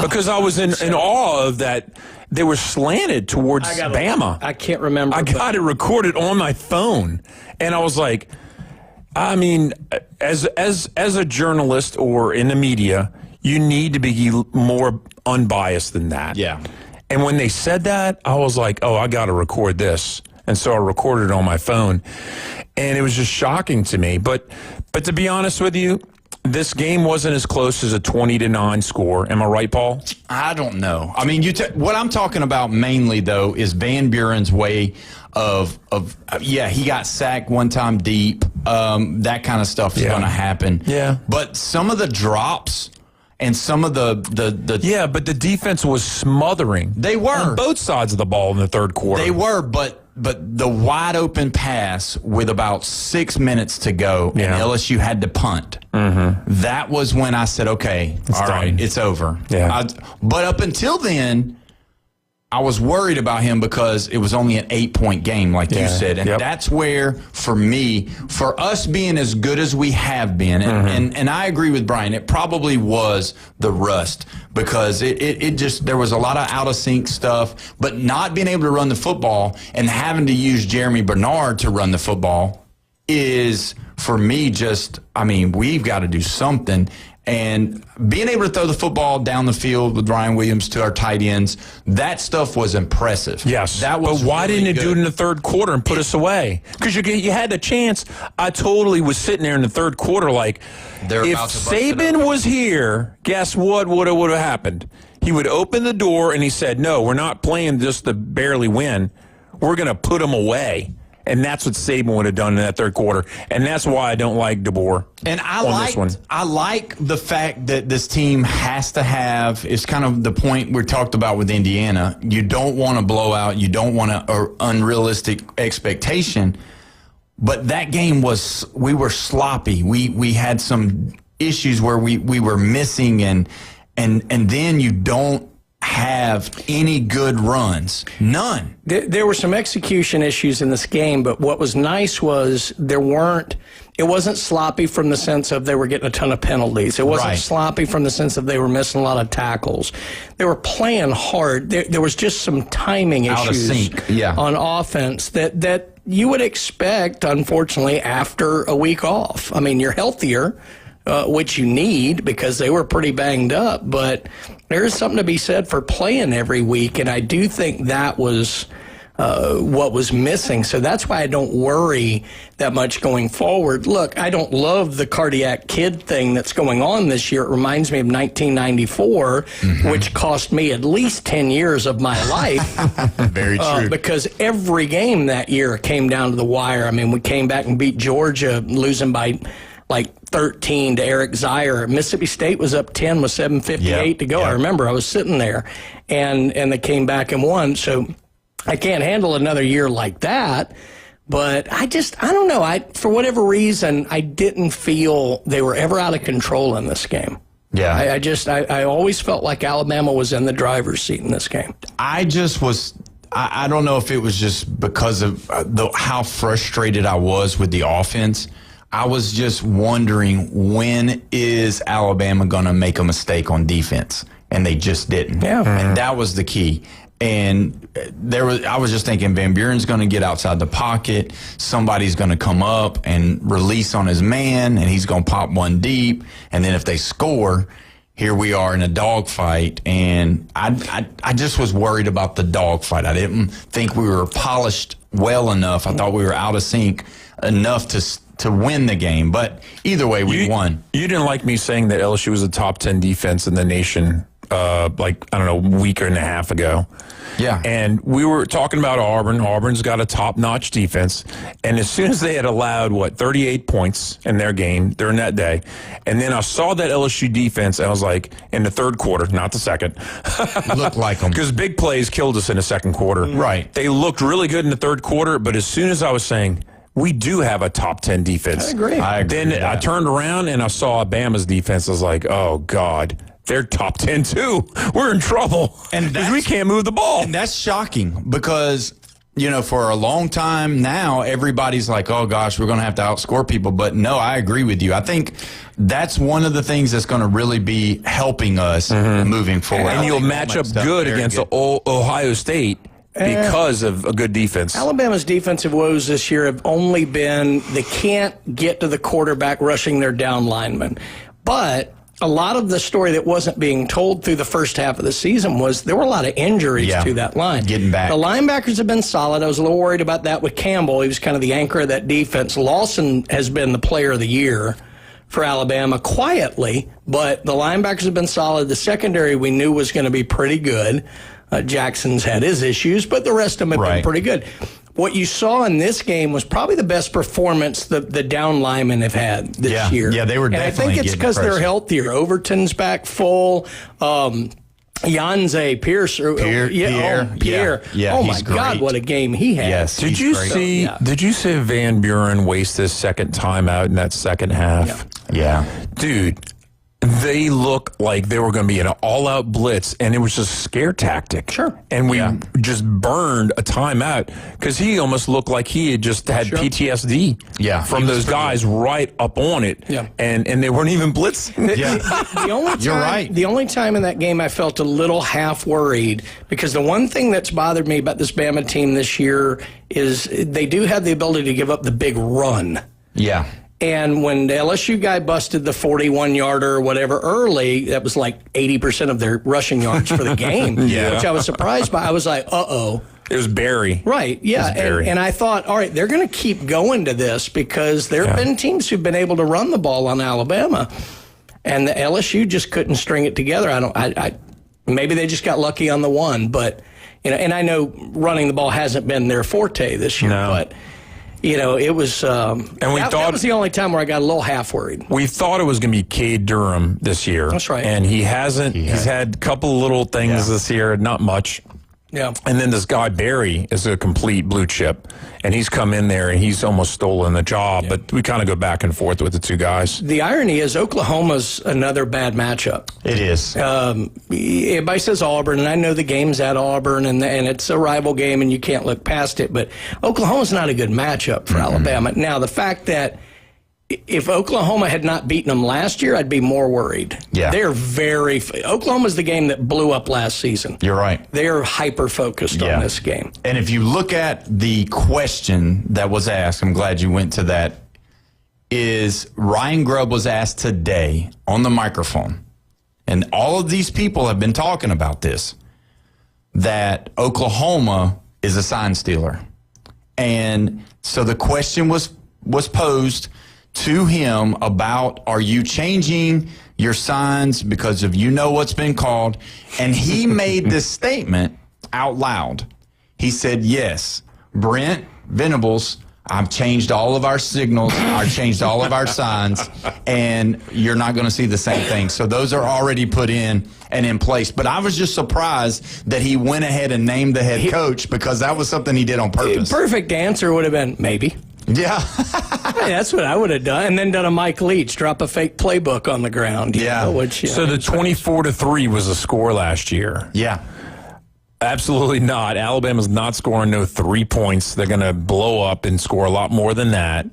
because I was in awe of that. They were slanted towards Bama. I can't remember. I got it recorded on my phone, and I was like, I mean, as a journalist or in the media, you need to be more unbiased than that. Yeah. And when they said that, I was like, oh, I got to record this. And so I recorded it on my phone, and it was just shocking to me. But to be honest with you, this game wasn't as close as a 20-9 score. Am I right, Paul? I don't know. I mean, what I'm talking about mainly, though, is Van Buren's way of he got sacked one time deep. That kind of stuff is going to happen. Yeah. But some of the drops and some of the but the defense was smothering. They were on both sides of the ball in the third quarter. They were, but the wide open pass with about 6 minutes to go, and LSU had to punt. Mm-hmm. That was when I said, okay, all right, it's over. Yeah. But up until then, I was worried about him because it was only an 8-point game, like you said. And that's where, for me, for us being as good as we have been, and I agree with Brian, it probably was the rust because it just, there was a lot of out of sync stuff, but not being able to run the football and having to use Jeremy Bernard to run the football is, for me, just, I mean, we've got to do something. And being able to throw the football down the field with Ryan Williams to our tight ends, that stuff was impressive. Yes. That was but why really didn't it good. do it in the third quarter and put us away? Because you had the chance. I totally was sitting there in the third quarter like, if Saban was here, guess what would have happened? He would open the door and he said, no, we're not playing just to barely win. We're going to put them away. And that's what Saban would have done in that third quarter. And that's why I don't like DeBoer. And I like the fact that this team has to have, it's kind of the point we talked about with Indiana. You don't want to blow out. You don't want an unrealistic expectation. But that game we were sloppy. We had some issues where we were missing and then you don't have any good runs. None. There were some execution issues in this game, but what was nice was it wasn't sloppy from the sense of they were getting a ton of penalties. It wasn't sloppy from the sense of they were missing a lot of tackles. They were playing hard. There was just some timing Out issues of sync. on offense that you would expect, unfortunately, after a week off. I mean, you're healthier, which you need because they were pretty banged up, but there is something to be said for playing every week, and I do think that was what was missing. So that's why I don't worry that much going forward. Look, I don't love the cardiac kid thing that's going on this year. It reminds me of 1994, which cost me at least 10 years of my life. Very true. Because every game that year came down to the wire. I mean, we came back and beat Georgia, losing by like 13 to Eric Zier. Mississippi State was up 10 with 7:58 to go. I remember I was sitting there, and they came back and won. So I can't handle another year like that. But I don't know. For whatever reason, I didn't feel they were ever out of control in this game. Yeah. I always felt like Alabama was in the driver's seat in this game. I don't know if it was just because of how frustrated I was with the offense. I was just wondering, when is Alabama going to make a mistake on defense? And they just didn't. Yeah. And that was the key. And I was just thinking Van Buren's going to get outside the pocket. Somebody's going to come up and release on his man, and he's going to pop one deep. And then if they score, here we are in a dogfight. And I just was worried about the dogfight. I didn't think we were polished well enough. I thought we were out of sync enough to win the game. But either way, we won. You didn't like me saying that LSU was a top 10 defense in the nation, a week and a half ago. Yeah. And we were talking about Auburn. Auburn's got a top-notch defense. And as soon as they had allowed, 38 points in their game during that day, and then I saw that LSU defense, and I was like, in the third quarter, not the second. Looked like them. Because big plays killed us in the second quarter. Right. They looked really good in the third quarter, but as soon as I was saying, we do have a top 10 defense. I agree. Then I turned around and I saw Alabama's defense. I was like, oh, God. They're top 10, too. We're in trouble. And we can't move the ball. And that's shocking because, for a long time now, everybody's like, oh, gosh, we're going to have to outscore people. But, no, I agree with you. I think that's one of the things that's going to really be helping us moving forward. And you'll match up good against Ohio State because of a good defense. Alabama's defensive woes this year have only been they can't get to the quarterback rushing their down linemen. But a lot of the story that wasn't being told through the first half of the season was there were a lot of injuries to that line. Getting back. The linebackers have been solid. I was a little worried about that with Campbell. He was kind of the anchor of that defense. Lawson has been the player of the year for Alabama quietly, but the linebackers have been solid. The secondary we knew was going to be pretty good. Jackson's had his issues, but the rest of them have been pretty good. What you saw in this game was probably the best performance the down linemen have had this year. Yeah, they were definitely. And I think it's because they're healthier. Overton's back full. Yanze Pierce. Pierre. Yeah, oh, my God, what a game he had. Yes, Did you see Van Buren waste his second timeout in that second half? Yeah. Dude, they looked like they were going to be an all-out blitz, and it was just a scare tactic. Sure. And we just burned a timeout because he almost looked like he had just had PTSD from those guys right up on it. Yeah. And they weren't even blitzing. You're right. The only time in that game I felt a little half worried, because the one thing that's bothered me about this Bama team this year is they do have the ability to give up the big run. Yeah. And when the LSU guy busted the 41-yarder or whatever early, that was like 80% of their rushing yards for the game, which I was surprised by. I was like, uh-oh. It was Barry. Right, yeah. And I thought, all right, they're going to keep going to this because there have been teams who've been able to run the ball on Alabama. And the LSU just couldn't string it together. Maybe they just got lucky on the one, but, and I know running the ball hasn't been their forte this year, but... it was, and that was the only time where I got a little half worried. We thought it was going to be Cade Durham this year. That's right. And he hasn't. He's had a couple little things this year, not much. Yeah. And then this guy, Barry, is a complete blue chip. And he's come in there and he's almost stolen the job. But we kind of go back and forth with the two guys. The irony is Oklahoma's another bad matchup. It is. Everybody says Auburn, and I know the game's at Auburn, and it's a rival game, and you can't look past it. But Oklahoma's not a good matchup for Alabama. Now, the fact that if Oklahoma had not beaten them last year, I'd be more worried. Yeah. They're Oklahoma's the game that blew up last season. You're right. They're hyper-focused on this game. And if you look at the question that was asked, I'm glad you went to that, is Ryan Grubb was asked today on the microphone, and all of these people have been talking about this, that Oklahoma is a sign stealer. And so the question was posed to him about, are you changing your signs because of what's been called? And he made this statement out loud. He said, yes, Brent Venables, I've changed all of our signals. I've changed all of our signs, and you're not going to see the same thing. So those are already put in and in place. But I was just surprised that he went ahead and named the head coach, because that was something he did on purpose. Perfect answer would have been maybe. Yeah. That's what I would have done. And then done a Mike Leach, drop a fake playbook on the ground. So the 24-3 was the score last year. Yeah. Absolutely not. Alabama's not scoring no 3 points. They're going to blow up and score a lot more than that.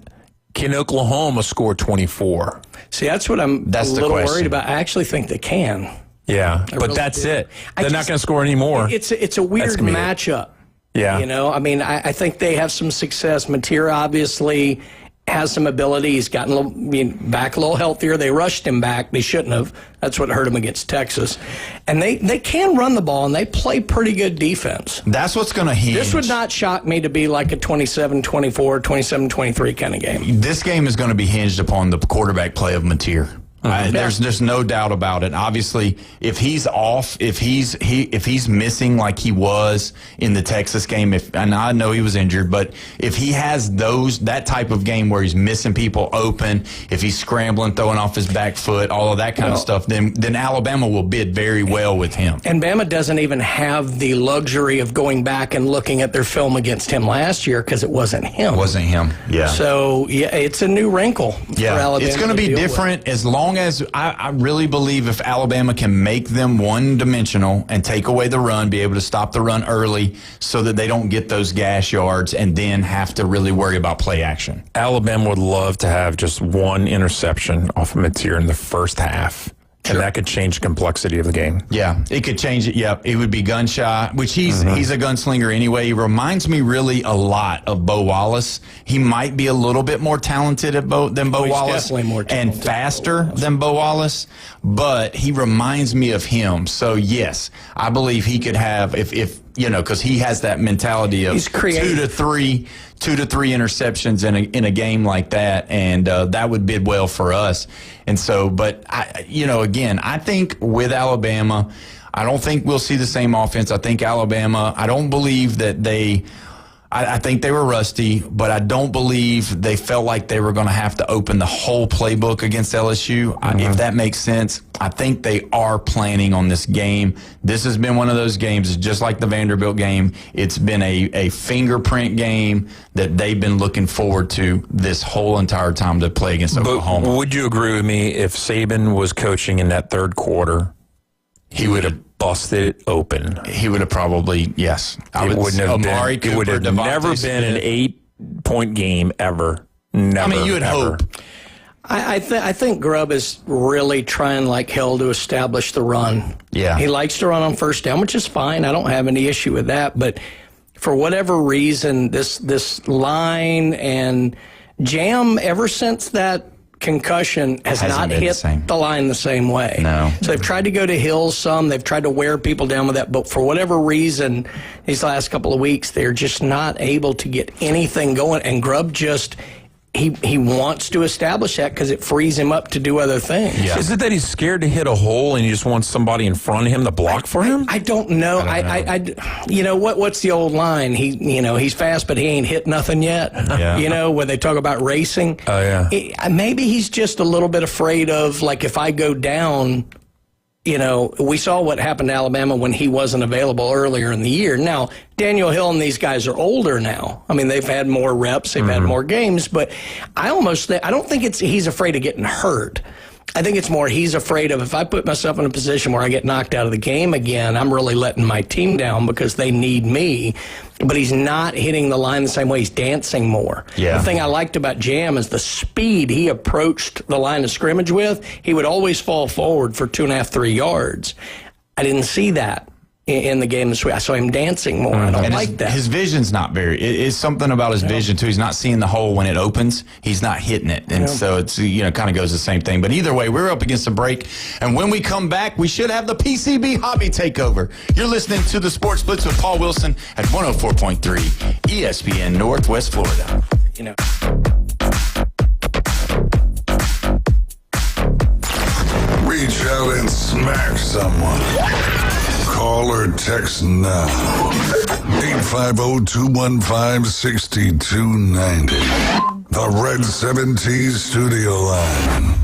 Can Oklahoma score 24? See, that's what I'm a little worried about. I actually think they can. Yeah, but that's it. They're not going to score anymore. It's a weird matchup. Yeah. You know, I mean, I think they have some success. Matera obviously has some ability. He's gotten back a little healthier. They rushed him back. They shouldn't have. That's what hurt him against Texas. And they can run the ball, and they play pretty good defense. That's what's going to hinge. This would not shock me to be like a 27-24, 27-23 kind of game. This game is going to be hinged upon the quarterback play of Mateer. There's just no doubt about it. Obviously, if he's off, if he's missing like he was in the Texas game, and I know he was injured, but if he has that type of game where he's missing people open, if he's scrambling, throwing off his back foot, all of that kind of stuff, then Alabama will bid very well with him. And Bama doesn't even have the luxury of going back and looking at their film against him last year because it wasn't him. It wasn't him. Yeah. So yeah, it's a new wrinkle for Alabama. It's going to be different as long as I really believe if Alabama can make them one-dimensional and take away the run, be able to stop the run early so that they don't get those gas yards and then have to really worry about play action. Alabama would love to have just one interception off of Mateer in the first half. Sure. And that could change the complexity of the game. Yeah, it could change it. Yeah, it would be gunshot, which he's a gunslinger anyway. He reminds me really a lot of Bo Wallace. He might be a little bit more talented than Bo Wallace, definitely more talented and faster than Bo Wallace, but he reminds me of him. So yes, I believe he could have if you know, because he has that mentality of 2 to 3 interceptions in a game like that, and that would bid well for us. And so, but again, I think with Alabama, I don't think we'll see the same offense. I think Alabama, I don't believe that I think they were rusty, but I don't believe they felt like they were going to have to open the whole playbook against LSU. If that makes sense, I think they are planning on this game. This has been one of those games, just like the Vanderbilt game. It's been a fingerprint game that they've been looking forward to this whole entire time to play against Oklahoma. But would you agree with me if Saban was coaching in that third quarter, he would have busted it open? He would have probably, yes. It would have never been an 8-point game ever. Never. I mean, you would hope. I think Grubb is really trying like hell to establish the run. Yeah. He likes to run on first down, which is fine. I don't have any issue with that. But for whatever reason, this line and Jam, ever since that concussion, has not hit the line the same way. No. So they've tried to go to Hill some. They've tried to wear people down with that. But for whatever reason, these last couple of weeks, they're just not able to get anything going. And Grubb just... He wants to establish that because it frees him up to do other things. Yeah. Is it that he's scared to hit a hole and he just wants somebody in front of him to block for him? I don't know. You know what's the old line? He's fast, but he ain't hit nothing yet. Yeah. When they talk about racing. Oh yeah. Maybe he's just a little bit afraid of like if I go down. We saw what happened to Alabama when he wasn't available earlier in the year. Now, Daniel Hill and these guys are older now. I mean, they've had more reps, they've had more games, but I don't think he's afraid of getting hurt. I think it's more he's afraid of if I put myself in a position where I get knocked out of the game again, I'm really letting my team down because they need me. But he's not hitting the line the same way. He's dancing more. Yeah. The thing I liked about Jam is the speed he approached the line of scrimmage with. He would always fall forward for 2.5, 3 yards. I didn't see that in the game this week. I saw him dancing more. I don't like that. His vision's not it's something about his vision too. He's not seeing the hole when it opens. He's not hitting it. And so it's, kind of goes the same thing. But either way, we're up against a break. And when we come back, we should have the PCB Hobby Takeover. You're listening to the Sports Blitz with Paul Wilson at 104.3 ESPN Northwest Florida. Reach out and smack someone. Call or text now. 850-215-6290. The Red 7T Studio Line.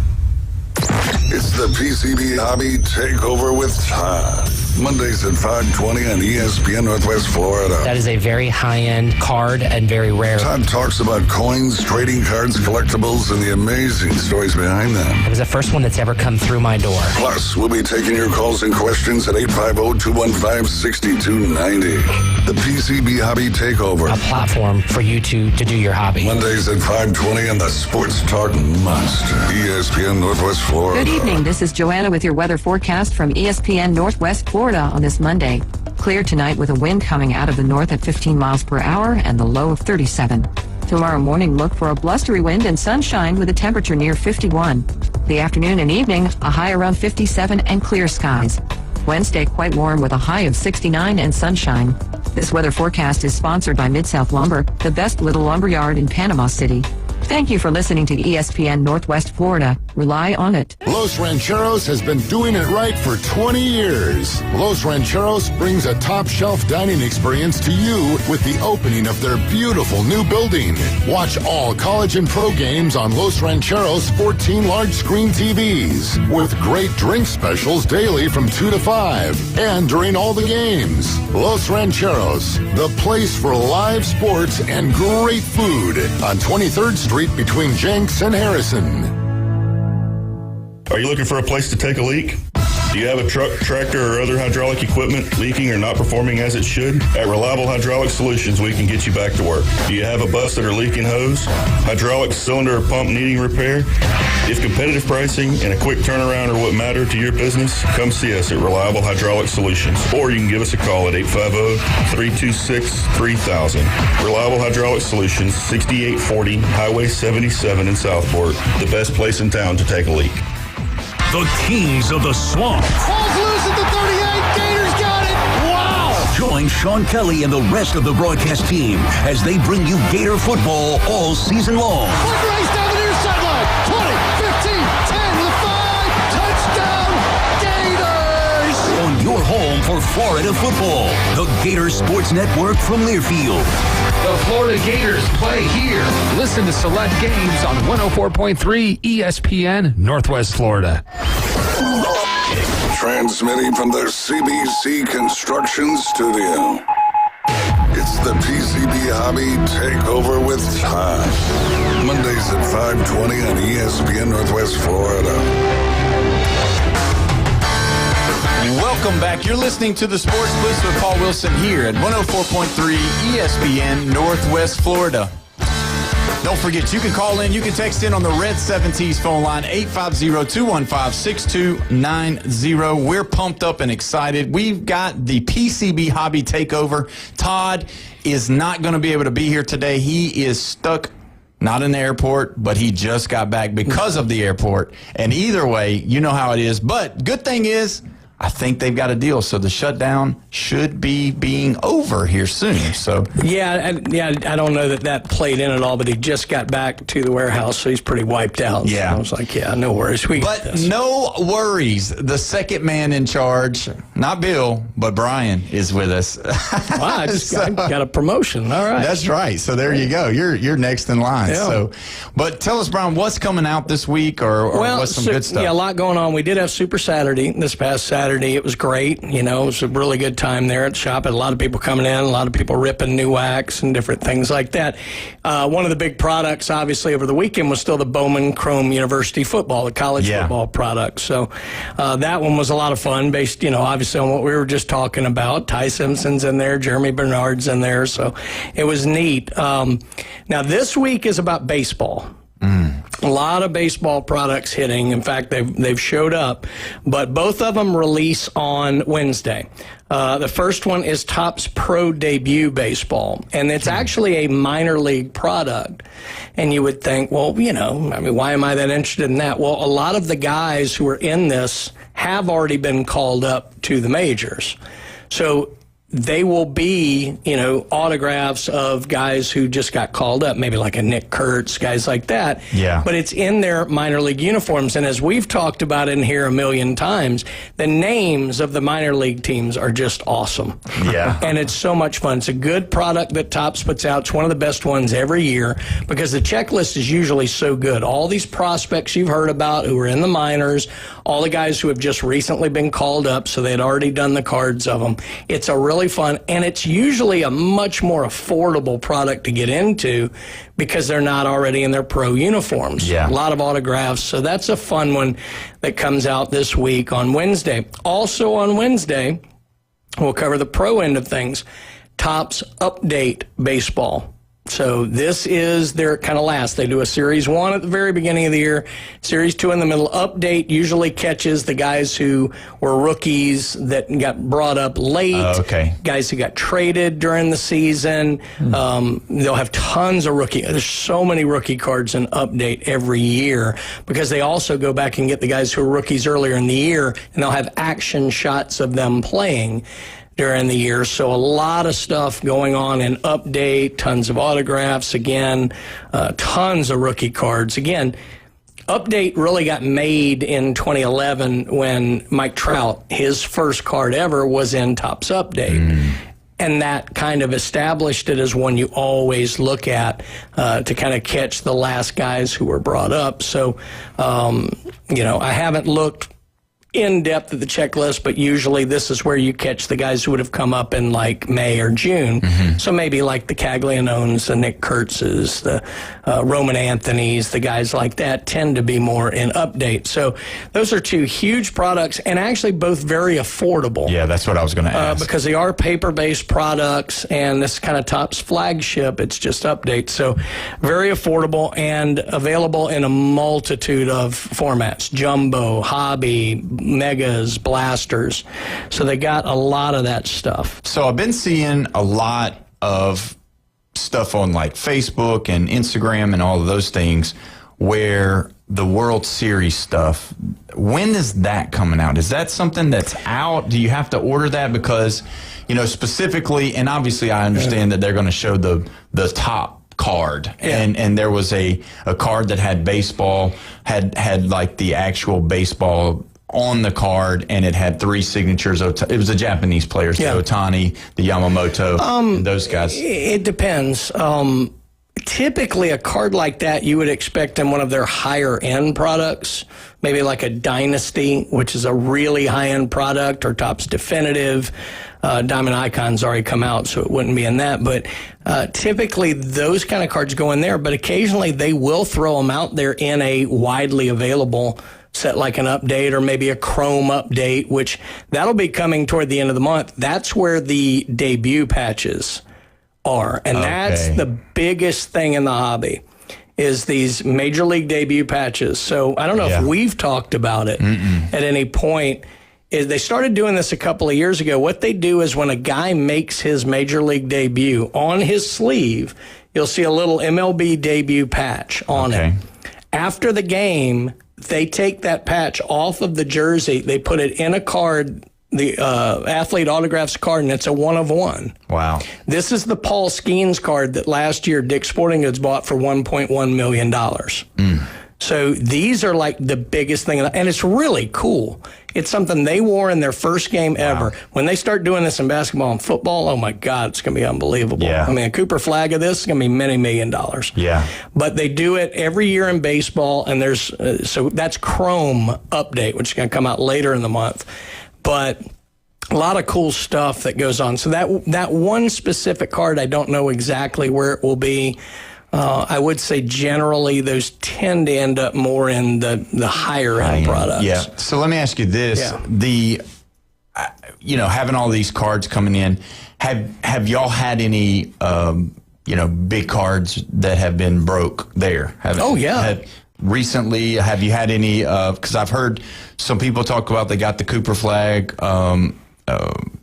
It's the PCB Hobby Takeover with Todd. Mondays at 5:20 on ESPN Northwest Florida. That is a very high-end card and very rare. Todd talks about coins, trading cards, collectibles, and the amazing stories behind them. It was the first one that's ever come through my door. Plus, we'll be taking your calls and questions at 850-215-6290. The PCB Hobby Takeover. A platform for you to do your hobby. Mondays at 5:20 on the Sports Talk Monster. ESPN Northwest Florida. Good evening. This is Joanna with your weather forecast from ESPN Northwest Florida on this Monday. Clear tonight with a wind coming out of the north at 15 miles per hour and the low of 37. Tomorrow morning, look for a blustery wind and sunshine with a temperature near 51. The afternoon and evening, a high around 57 and clear skies. Wednesday, quite warm with a high of 69 and sunshine. This weather forecast is sponsored by Mid-South Lumber, the best little lumber yard in Panama City. Thank you for listening to ESPN Northwest Florida. Rely on it. Los Rancheros has been doing it right for 20 years. Los Rancheros brings a top-shelf dining experience to you with the opening of their beautiful new building. Watch all college and pro games on Los Rancheros' 14 large-screen TVs with great drink specials daily from 2 to 5 and during all the games. Los Rancheros, the place for live sports and great food on 23rd Street between Jenks and Harrison. Are you looking for a place to take a leak? Do you have a truck, tractor, or other hydraulic equipment leaking or not performing as it should? At Reliable Hydraulic Solutions, we can get you back to work. Do you have a busted or leaking hose, hydraulic cylinder or pump needing repair? If competitive pricing and a quick turnaround are what matter to your business, come see us at Reliable Hydraulic Solutions. Or you can give us a call at 850-326-3000. Reliable Hydraulic Solutions, 6840 Highway 77 in Southport. The best place in town to take a leak. The Kings of the Swamp. Falls loose at the 38. Gators got it. Wow. Join Sean Kelly and the rest of the broadcast team as they bring you Gator football all season long. Quick race down the near sideline. 20, 15, 10 with a 5. Touchdown, Gators. On your home for Florida football. The Gator Sports Network from Learfield. The Florida Gators play here. Listen to select games on 104.3 ESPN Northwest Florida. Transmitting from the CBC Construction Studio. It's the PCB Hobby Takeover with Todd. Mondays at 5:20 on ESPN Northwest Florida. Welcome back. You're listening to the Sports Blitz with Paul Wilson here at 104.3 ESPN Northwest Florida. Don't forget, you can call in, you can text in on the Red 7T's phone line, 850-215-6290. We're pumped up and excited. We've got the PCB Hobby Takeover. Todd is not going to be able to be here today. He is stuck. Not in the airport, but he just got back because of the airport. And either way, you know how it is. But good thing is, I think they've got a deal, so the shutdown should be being over here soon. So I don't know that played in at all, but he just got back to the warehouse, so he's pretty wiped out. Yeah, so I was like, no worries. But no worries. The second man in charge, not Bill, but Brian, is with us. Wow, I just got a promotion. All right, that's right. So there you go. You're next in line. Yeah. So, but tell us, Brian, what's coming out this week, or what's some good stuff? Yeah, a lot going on. We did have Super Saturday this past Saturday. It was great. It was a really good time there at the shop. Had a lot of people coming in, a lot of people ripping new wax and different things like that. One of the big products, obviously, over the weekend was still the Bowman Chrome University football, the college football product. So that one was a lot of fun, based, obviously on what we were just talking about. Ty Simpson's in there, Jeremy Bernard's in there. So it was neat. Now, this week is about baseball. A lot of baseball products hitting. In fact, they've showed up, but both of them release on Wednesday. The first one is Topps Pro Debut Baseball, and it's actually a minor league product. And you would think, well, why am I that interested in that? Well, a lot of the guys who are in this have already been called up to the majors. So they will be, autographs of guys who just got called up, maybe like a Nick Kurtz, guys like that. Yeah. But it's in their minor league uniforms. And as we've talked about in here a million times, the names of the minor league teams are just awesome. Yeah. And it's so much fun. It's a good product that Topps puts out. It's one of the best ones every year because the checklist is usually so good. All these prospects you've heard about who are in the minors, all the guys who have just recently been called up, so they had already done the cards of them. It's a really fun, and it's usually a much more affordable product to get into because they're not already in their pro uniforms. Yeah. A lot of autographs, so that's a fun one that comes out this week on Wednesday. Also on Wednesday, we'll cover the pro end of things. Topps Update Baseball. So this is their kind of last. They do a Series 1 at the very beginning of the year, Series 2 in the middle. Update usually catches the guys who were rookies that got brought up late, guys who got traded during the season. They'll have tons of There's so many rookie cards in Update every year because they also go back and get the guys who were rookies earlier in the year, and they'll have action shots of them playing during the year. So a lot of stuff going on in Update, tons of autographs, again, tons of rookie cards. Again, Update really got made in 2011 when Mike Trout, his first card ever, was in Topps Update. And that kind of established it as one you always look at to kind of catch the last guys who were brought up. So, I haven't looked in depth at the checklist, but usually this is where you catch the guys who would have come up in like May or June. So maybe like the Caglianones, the Nick Kurtzes, the Roman Anthonys, the guys like that tend to be more in Update. So those are two huge products and actually both very affordable. Yeah, that's what I was going to ask. Because they are paper-based products, and this kind of Topps flagship, it's just Update. So very affordable and available in a multitude of formats: jumbo, hobby, megas, blasters. So they got a lot of that stuff. So I've been seeing a lot of stuff on like Facebook and Instagram and all of those things where the World Series stuff, when is that coming out? Is that something that's out? Do you have to order that? Because, specifically, and obviously I understand that they're going to show the top card, and there was a card that had baseball, had like the actual baseball on the card, and it had three signatures. It was the Japanese players, the Ohtani, the Yamamoto, those guys. It depends. Typically, a card like that, you would expect in one of their higher-end products, maybe like a Dynasty, which is a really high-end product, or Topps Definitive. Diamond Icon's already come out, so it wouldn't be in that. But typically, those kind of cards go in there, but occasionally they will throw them out there in a widely available set, like an Update or maybe a Chrome Update, which that'll be coming toward the end of the month. That's where the debut patches are. And that's the biggest thing in the hobby, is these Major League debut patches. So I don't know if we've talked about it at any point. They started doing this a couple of years ago. What they do is when a guy makes his Major League debut, on his sleeve, you'll see a little MLB debut patch on it. After the game, they take that patch off of the jersey. They put it in a card. The athlete autographs card, and it's a 1-of-1. Wow. This is the Paul Skeens card that last year Dick's Sporting Goods bought for $1.1 million. So these are like the biggest thing, and it's really cool. It's something they wore in their first game ever. When they start doing this in basketball and football, oh my God, it's going to be unbelievable. I mean, a Cooper flag of this is going to be many $1 million. But they do it every year in baseball, and there's so that's Chrome Update, which is going to come out later in the month. But a lot of cool stuff that goes on. So that one specific card, I don't know exactly where it will be. I would say generally those tend to end up more in the higher end products. So let me ask you this: the having all these cards coming in, have y'all had any big cards that have been broke there? Recently, have you had any? Because I've heard some people talk about they got the Cooper flag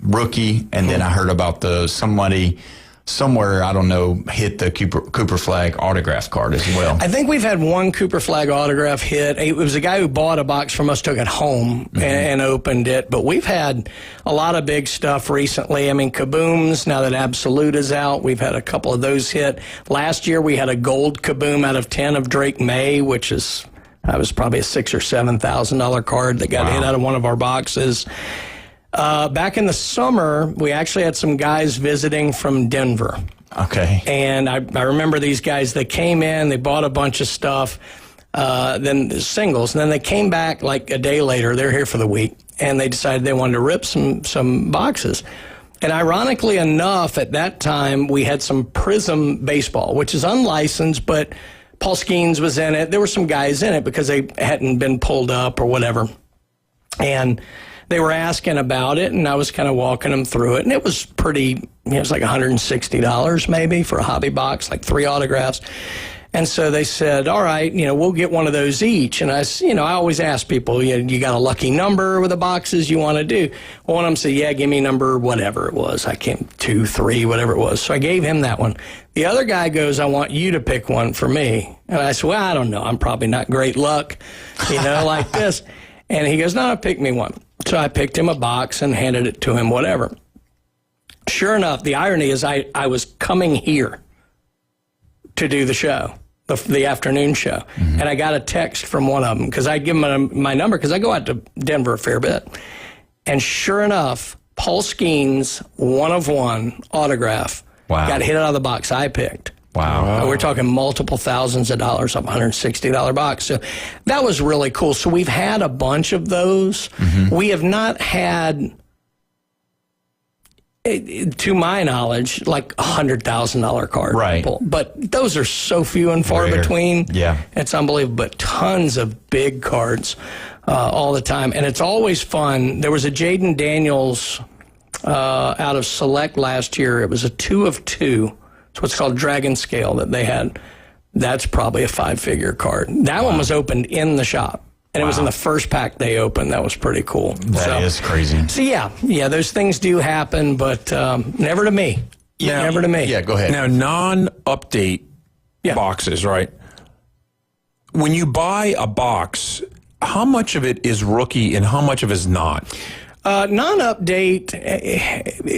rookie, and then I heard about somewhere, I don't know, hit the Cooper Flag autograph card as well. I think we've had one Cooper Flag autograph hit. It was a guy who bought a box from us, took it home, and opened it. But we've had a lot of big stuff recently. I mean, Kabooms, now that Absolute is out, we've had a couple of those hit. Last year, we had a gold Kaboom out of 10 of Drake May, which is, was probably a $6,000 or $7,000 card that got hit out of one of our boxes. Back in the summer, we actually had some guys visiting from Denver. Okay. And I remember these guys, they came in, they bought a bunch of stuff, then singles, and then they came back like a day later. They're here for the week, and they decided they wanted to rip some boxes. And ironically enough, at that time, we had some Prism baseball, which is unlicensed, but Paul Skeens was in it. There were some guys in it because they hadn't been pulled up or whatever. And they were asking about it, and I was kind of walking them through it, and it was pretty, it was like $160 maybe for a hobby box, like 3 autographs. And so they said, all right, we'll get one of those each. And I always ask people, you got a lucky number with the boxes you want to do? Well, one of them said, yeah, give me number whatever it was. I came 2, 3, whatever it was. So I gave him that one. The other guy goes, I want you to pick one for me. And I said, well, I don't know. I'm probably not great luck, like this. And he goes, no, pick me one. So I picked him a box and handed it to him, whatever. Sure enough, the irony is I was coming here to do the show, the afternoon show. And I got a text from one of them because I give him my number because I go out to Denver a fair bit. And sure enough, Paul Skeens, 1 of 1 autograph, got hit out of the box I picked. Wow. We're talking multiple thousands of dollars off a $160 box. So that was really cool. So we've had a bunch of those. We have not had, to my knowledge, like $100,000 card. Right. But those are so few and far between. Yeah. It's unbelievable. But tons of big cards all the time. And it's always fun. There was a Jaden Daniels out of Select last year. It was a 2 of 2. It's what's called Dragon Scale that they had. That's probably a 5-figure card. That one was opened in the shop. And it was in the first pack they opened. That was pretty cool. That is crazy. So, yeah, those things do happen, but never to me. Never to me. Yeah, go ahead. Now, non-update boxes, right? When you buy a box, how much of it is rookie and how much of it is not? Non-update,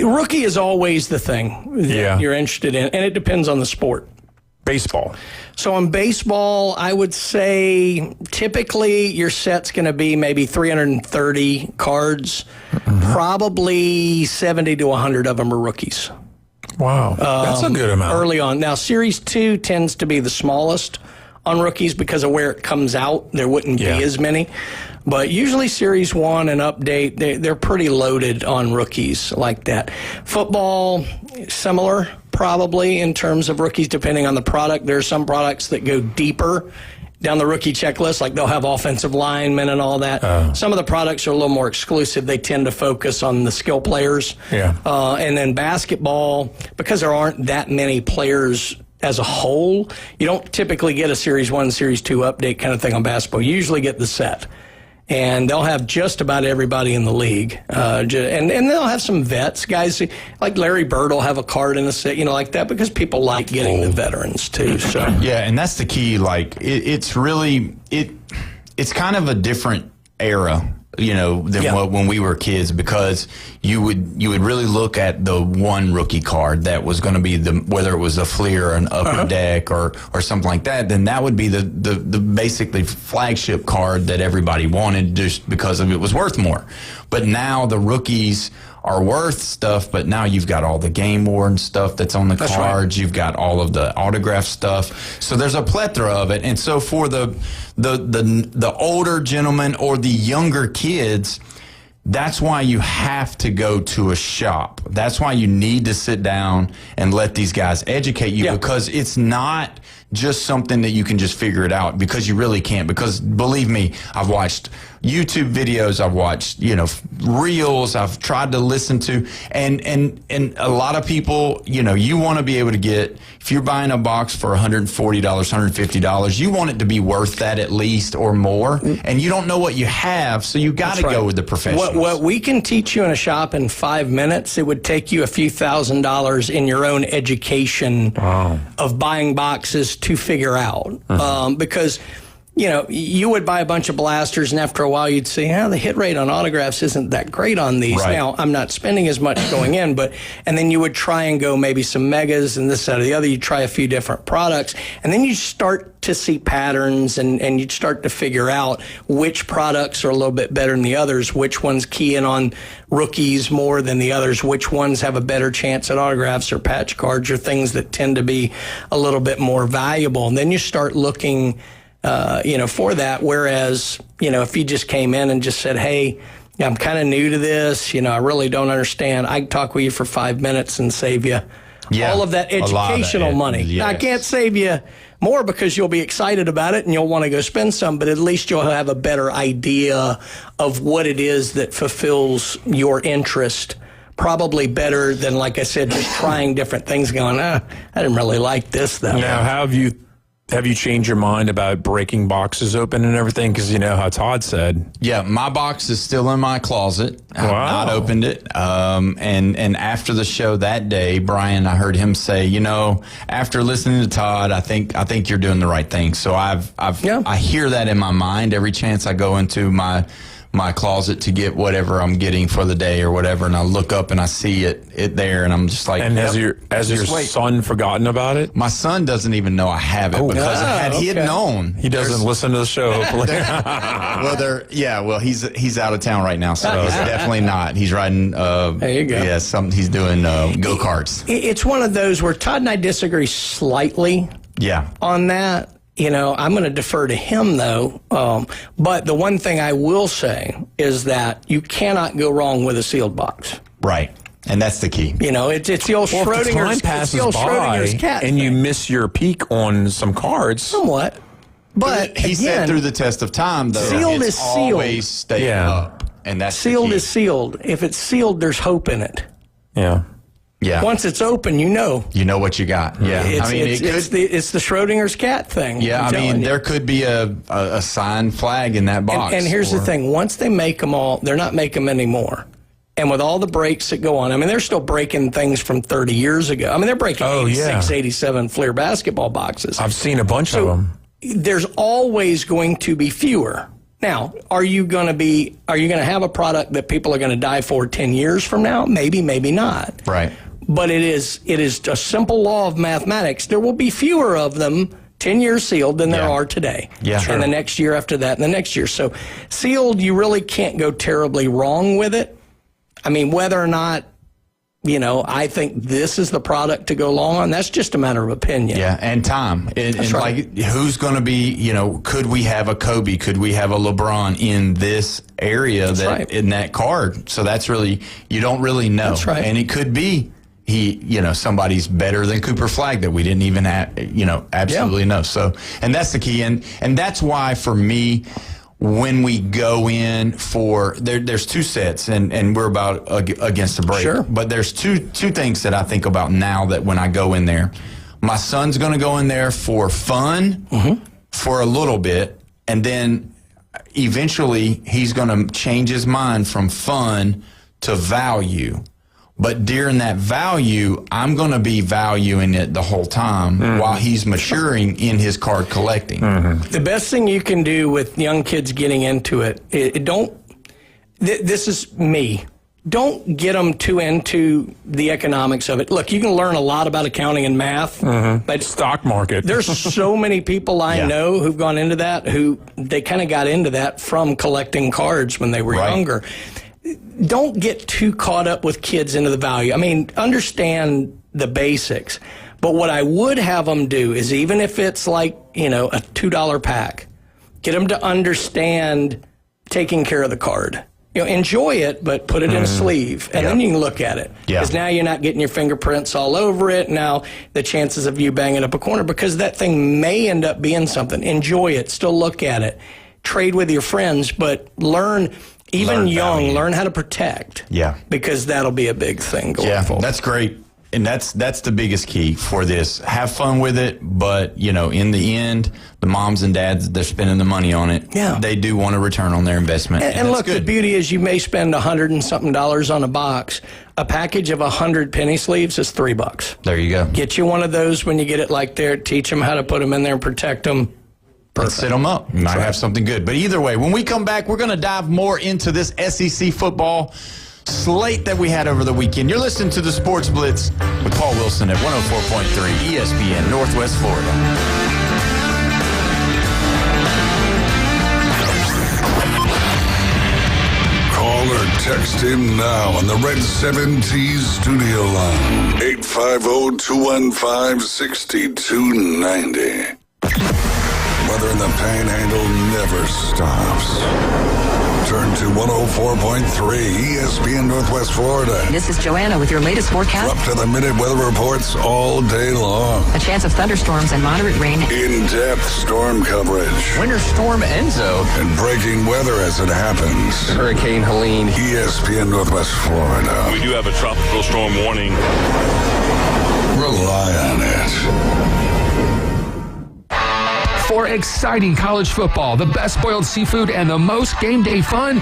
rookie is always the thing that you're interested in, and it depends on the sport. Baseball. So on baseball, I would say typically your set's going to be maybe 330 cards. Probably 70 to 100 of them are rookies. Wow, that's a good amount. Early on. Now, Series 2 tends to be the smallest on rookies because of where it comes out. There wouldn't be as many. But usually Series 1 and Update, they're pretty loaded on rookies like that. Football, similar probably in terms of rookies depending on the product. There are some products that go deeper down the rookie checklist, like they'll have offensive linemen and all that. Some of the products are a little more exclusive. They tend to focus on the skill players. And then basketball, because there aren't that many players as a whole, you don't typically get a Series 1, Series 2 update kind of thing on basketball. You usually get the set. And they'll have just about everybody in the league. And they'll have some vets, guys like Larry Bird will have a card in the set, like that, because people like getting the veterans too. So yeah, and that's the key. Like it's really it's kind of a different era, than when we were kids, because you would really look at the one rookie card that was going to be whether it was a Fleer or an Upper Deck or something like that, then that would be the basically flagship card that everybody wanted just because of it was worth more. But now the rookies are worth stuff, but now you've got all the game worn stuff that's on the cards. Right. You've got all of the autograph stuff. So there's a plethora of it. And so for the older gentlemen or the younger kids, that's why you have to go to a shop. That's why you need to sit down and let these guys educate you, because it's not just something that you can just figure it out, because you really can't. Because believe me, I've watched YouTube videos, I've watched, reels, I've tried to listen to, and a lot of people, you want to be able to get, if you're buying a box for $140, $150, you want it to be worth that at least or more, and you don't know what you have, so you got to go with the professionals. What we can teach you in a shop in 5 minutes, it would take you a few $1,000s in your own education of buying boxes to figure out, because you would buy a bunch of blasters, and after a while you'd see, the hit rate on autographs isn't that great on these. Right. Now, I'm not spending as much going in, and then you would try and go maybe some megas and this, that, or the other. You'd try a few different products, and then you start to see patterns, and you'd start to figure out which products are a little bit better than the others, which ones key in on rookies more than the others, which ones have a better chance at autographs or patch cards or things that tend to be a little bit more valuable. And then you start looking for that. Whereas, if you just came in and just said, hey, I'm kind of new to this, I really don't understand, I can talk with you for 5 minutes and save you all of that educational money. Yes. I can't save you more because you'll be excited about it and you'll want to go spend some, but at least you'll have a better idea of what it is that fulfills your interest. Probably better than, like I said, just trying different things going, I didn't really like this, though. Now, have you changed your mind about breaking boxes open and everything? Because you know how Todd said. Yeah, my box is still in my closet. I've not opened it. And after the show that day, Brian, I heard him say, after listening to Todd, I think you're doing the right thing. So I hear that in my mind every chance I go into my closet to get whatever I'm getting for the day or whatever, and I look up and I see it there, and I'm just like. And has your son forgotten about it? My son doesn't even know I have it, because had he had known, he doesn't listen to the show. Hopefully, he's out of town right now, so he's definitely not. He's riding. There you go. Yeah, he's doing go karts. It's one of those where Todd and I disagree slightly. Yeah. On that. I'm going to defer to him, though. But the one thing I will say is that you cannot go wrong with a sealed box. Right. And that's the key. It's the old Schrodinger's cat. And you miss your peak on some cards. Somewhat. But he said through the test of time, though, sealed it's is sealed. Always stay up. And that's sealed the key. is sealed. If it's sealed, there's hope in it. Yeah. Yeah. Once it's open, you know what you got. Yeah. It's the Schrodinger's cat thing. Yeah. There could be a signed flag in that box. And here's the thing. Once they make them all, they're not making them anymore. And with all the breaks that go on, they're still breaking things from 30 years ago. They're breaking 86, 87 Fleer basketball boxes. I've seen a bunch of them. There's always going to be fewer. Now, are you going to have a product that people are going to die for 10 years from now? Maybe, maybe not. Right. But it is a simple law of mathematics. There will be fewer of them 10 years sealed than there are today. Yeah, and the next year after that, and the next year. So sealed, you really can't go terribly wrong with it. Whether or not, I think this is the product to go long on, that's just a matter of opinion. Yeah, and time. Who's going to be, could we have a Kobe? Could we have a LeBron in this area in that card? So that's really, you don't really know. That's right. And it could be somebody's better than Cooper Flagg that we didn't even absolutely know. So, and that's the key. And that's why for me, when we go in for there's two sets, and we're about against the break. Sure. But there's two things that I think about now that when I go in there, my son's going to go in there for fun for a little bit, and then eventually he's going to change his mind from fun to value. But during that value, I'm going to be valuing it the whole time while he's maturing in his card collecting. The best thing you can do with young kids getting into it, this is me. Don't get them too into the economics of it. Look, you can learn a lot about accounting and math, but stock market. There's so many people I know who've gone into that, who they kind of got into that from collecting cards when they were younger. Don't get too caught up with kids into the value. Understand the basics. But what I would have them do is, even if it's like, a $2 pack, get them to understand taking care of the card. enjoy it, but put it in a sleeve, and then you can look at it. Yeah. Because now you're not getting your fingerprints all over it. Now the chances of you banging up a corner, because that thing may end up being something. Enjoy it. Still look at it. Trade with your friends, but learn learn how to protect. Yeah. Because that'll be a big thing going forward. That's great. And that's the biggest key for this. Have fun with it, but, in the end, the moms and dads, they're spending the money on it. Yeah. They do want a return on their investment. And look, the beauty is you may spend $100 and something on a box. A package of 100 penny sleeves is $3. There you go. Get you one of those when you get it like there. Teach them how to put them in there and protect them. Perfect. Set them up. You might have something good. But either way, when we come back, we're going to dive more into this SEC football slate that we had over the weekend. You're listening to the Sports Blitz with Paul Wilson at 104.3 ESPN Northwest Florida. Call or text him now on the Red 7T studio line. 850-215-6290. Weather in the Panhandle never stops. Turn to 104.3 ESPN Northwest Florida. This is Joanna with your latest forecast. Up to the minute weather reports all day long. A chance of thunderstorms and moderate rain. In-depth storm coverage. Winter Storm Enzo. And breaking weather as it happens. Hurricane Helene. ESPN Northwest Florida. We do have a tropical storm warning. Rely on it. For exciting college football, the best boiled seafood, and the most game day fun,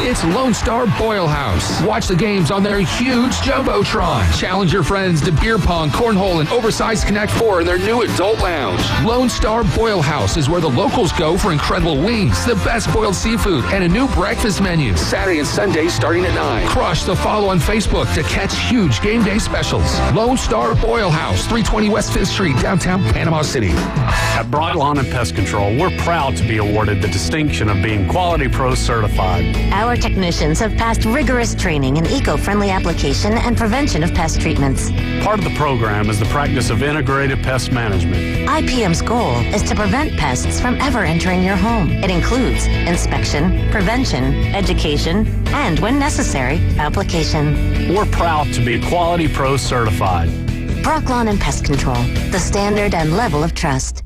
it's Lone Star Boil House. Watch the games on their huge Jumbotron. Challenge your friends to beer pong, cornhole, and oversized Connect 4 in their new adult lounge. Lone Star Boil House is where the locals go for incredible wings, the best boiled seafood, and a new breakfast menu. Saturday and Sunday starting at 9. Crush the follow on Facebook to catch huge game day specials. Lone Star Boil House, 320 West 5th Street, downtown Panama City. At Broad Lawn and Pest Control, we're proud to be awarded the distinction of being Quality Pro certified. Our technicians have passed rigorous training in eco-friendly application and prevention of pest treatments. Part of the program is the practice of integrated pest management. IPM's goal is to prevent pests from ever entering your home. It includes inspection, prevention, education, and, when necessary, application. We're proud to be Quality Pro certified. Brock Lawn and Pest Control, the standard and level of trust.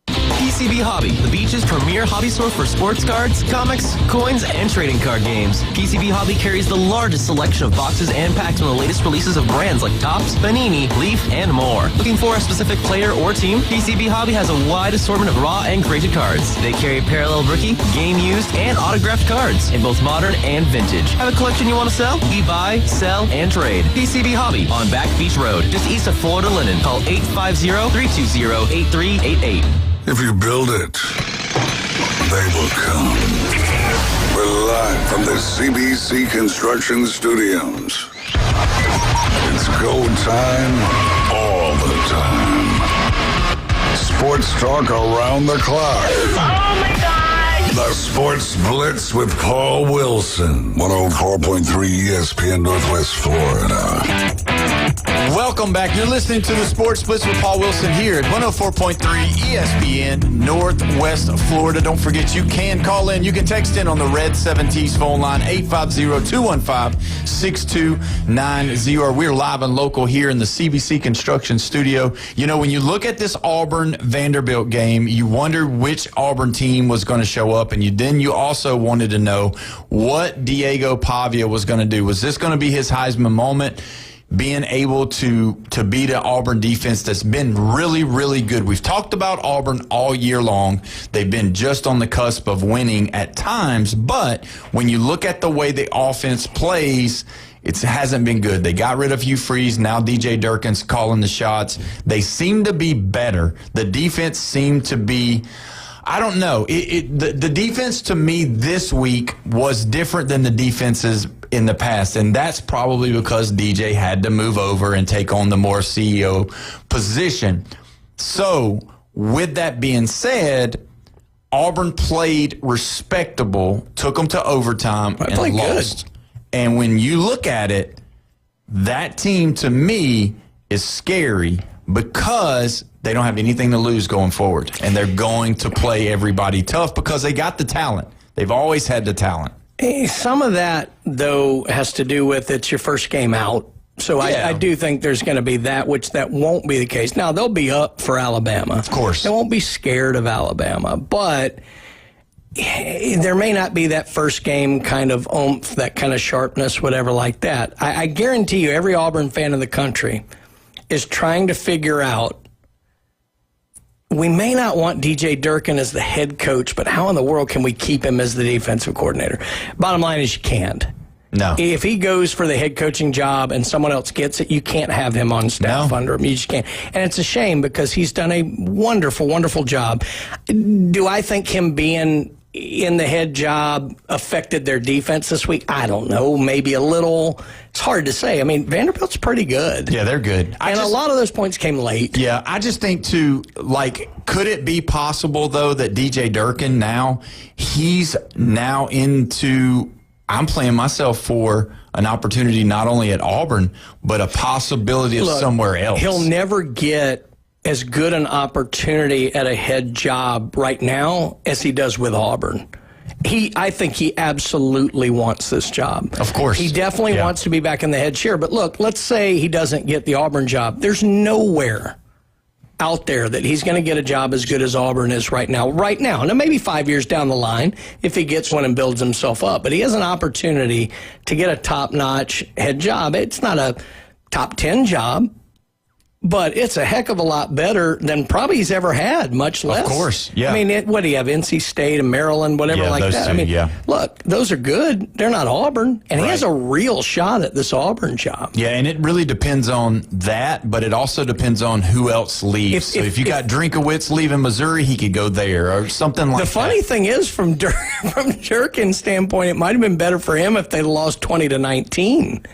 PCB Hobby, the beach's premier hobby store for sports cards, comics, coins, and trading card games. PCB Hobby carries the largest selection of boxes and packs from the latest releases of brands like Topps, Panini, Leaf, and more. Looking for a specific player or team? PCB Hobby has a wide assortment of raw and graded cards. They carry parallel rookie, game used, and autographed cards in both modern and vintage. Have a collection you want to sell? We buy, sell, and trade. PCB Hobby on Back Beach Road, just east of Florida Linen. Call 850-320-8388. If you build it, they will come. We're live from the CBC Construction Studios. It's go time all the time. Sports talk around the clock. Oh my God! The Sports Blitz with Paul Wilson. 104.3 ESPN Northwest Florida. Welcome back. You're listening to the Sports Blitz with Paul Wilson here at 104.3 ESPN Northwest Florida. Don't forget, you can call in. You can text in on the Red 7T's phone line, 850-215-6290. We're live and local here in the CBC Construction Studio. You know, when you look at this Auburn-Vanderbilt game, you wonder which Auburn team was going to show up, and you also wanted to know what Diego Pavia was going to do. Was this going to be his Heisman moment? Being able to beat an Auburn defense that's been really, really good. We've talked about Auburn all year long. They've been just on the cusp of winning at times, but when you look at the way the offense plays, it hasn't been good. They got rid of Hugh Freeze. Now DJ Durkin's calling the shots. They seem to be better. The defense seemed to be, I don't know. The defense to me this week was different than the defenses in the past, and that's probably because DJ had to move over and take on the more CEO position. So, with that being said, Auburn played respectable, took them to overtime, and lost. Good. And when you look at it, that team to me is scary because they don't have anything to lose going forward, and they're going to play everybody tough because they got the talent. They've always had the talent. Some of that, though, has to do with it's your first game out. So I do think there's going to be that, which that won't be the case. Now, they'll be up for Alabama. Of course. They won't be scared of Alabama. But there may not be that first game kind of oomph, that kind of sharpness, whatever like that. I guarantee you every Auburn fan in the country is trying to figure out, we may not want DJ Durkin as the head coach, but how in the world can we keep him as the defensive coordinator? Bottom line is you can't. No. If he goes for the head coaching job and someone else gets it, you can't have him on staff under him. You just can't. And it's a shame because he's done a wonderful, wonderful job. Do I think him being in the head job affected their defense this week? I don't know. Maybe a little. It's hard to say. I mean, Vanderbilt's pretty good. Yeah, they're good. And a lot of those points came late. Yeah, I just think, too, like, could it be possible, though, that DJ Durkin now, he's now into, I'm playing myself for an opportunity not only at Auburn, but a possibility of somewhere else. He'll never get as good an opportunity at a head job right now as he does with Auburn. I think he absolutely wants this job. Of course. He definitely wants to be back in the head chair. But look, let's say he doesn't get the Auburn job. There's nowhere out there that he's going to get a job as good as Auburn is right now. Right now. Now, maybe 5 years down the line if he gets one and builds himself up. But he has an opportunity to get a top-notch head job. It's not a top 10 job, but it's a heck of a lot better than probably he's ever had, much less. Of course, yeah. I mean, what do you have, NC State and Maryland, whatever like that? I mean, look, those are good. They're not Auburn, and he has a real shot at this Auburn job. Yeah, and it really depends on that, but it also depends on who else leaves. If you got Drinkowitz leaving Missouri, he could go there or something like that. The funny thing is, from Durkin's standpoint, it might have been better for him if they'd lost 20-19.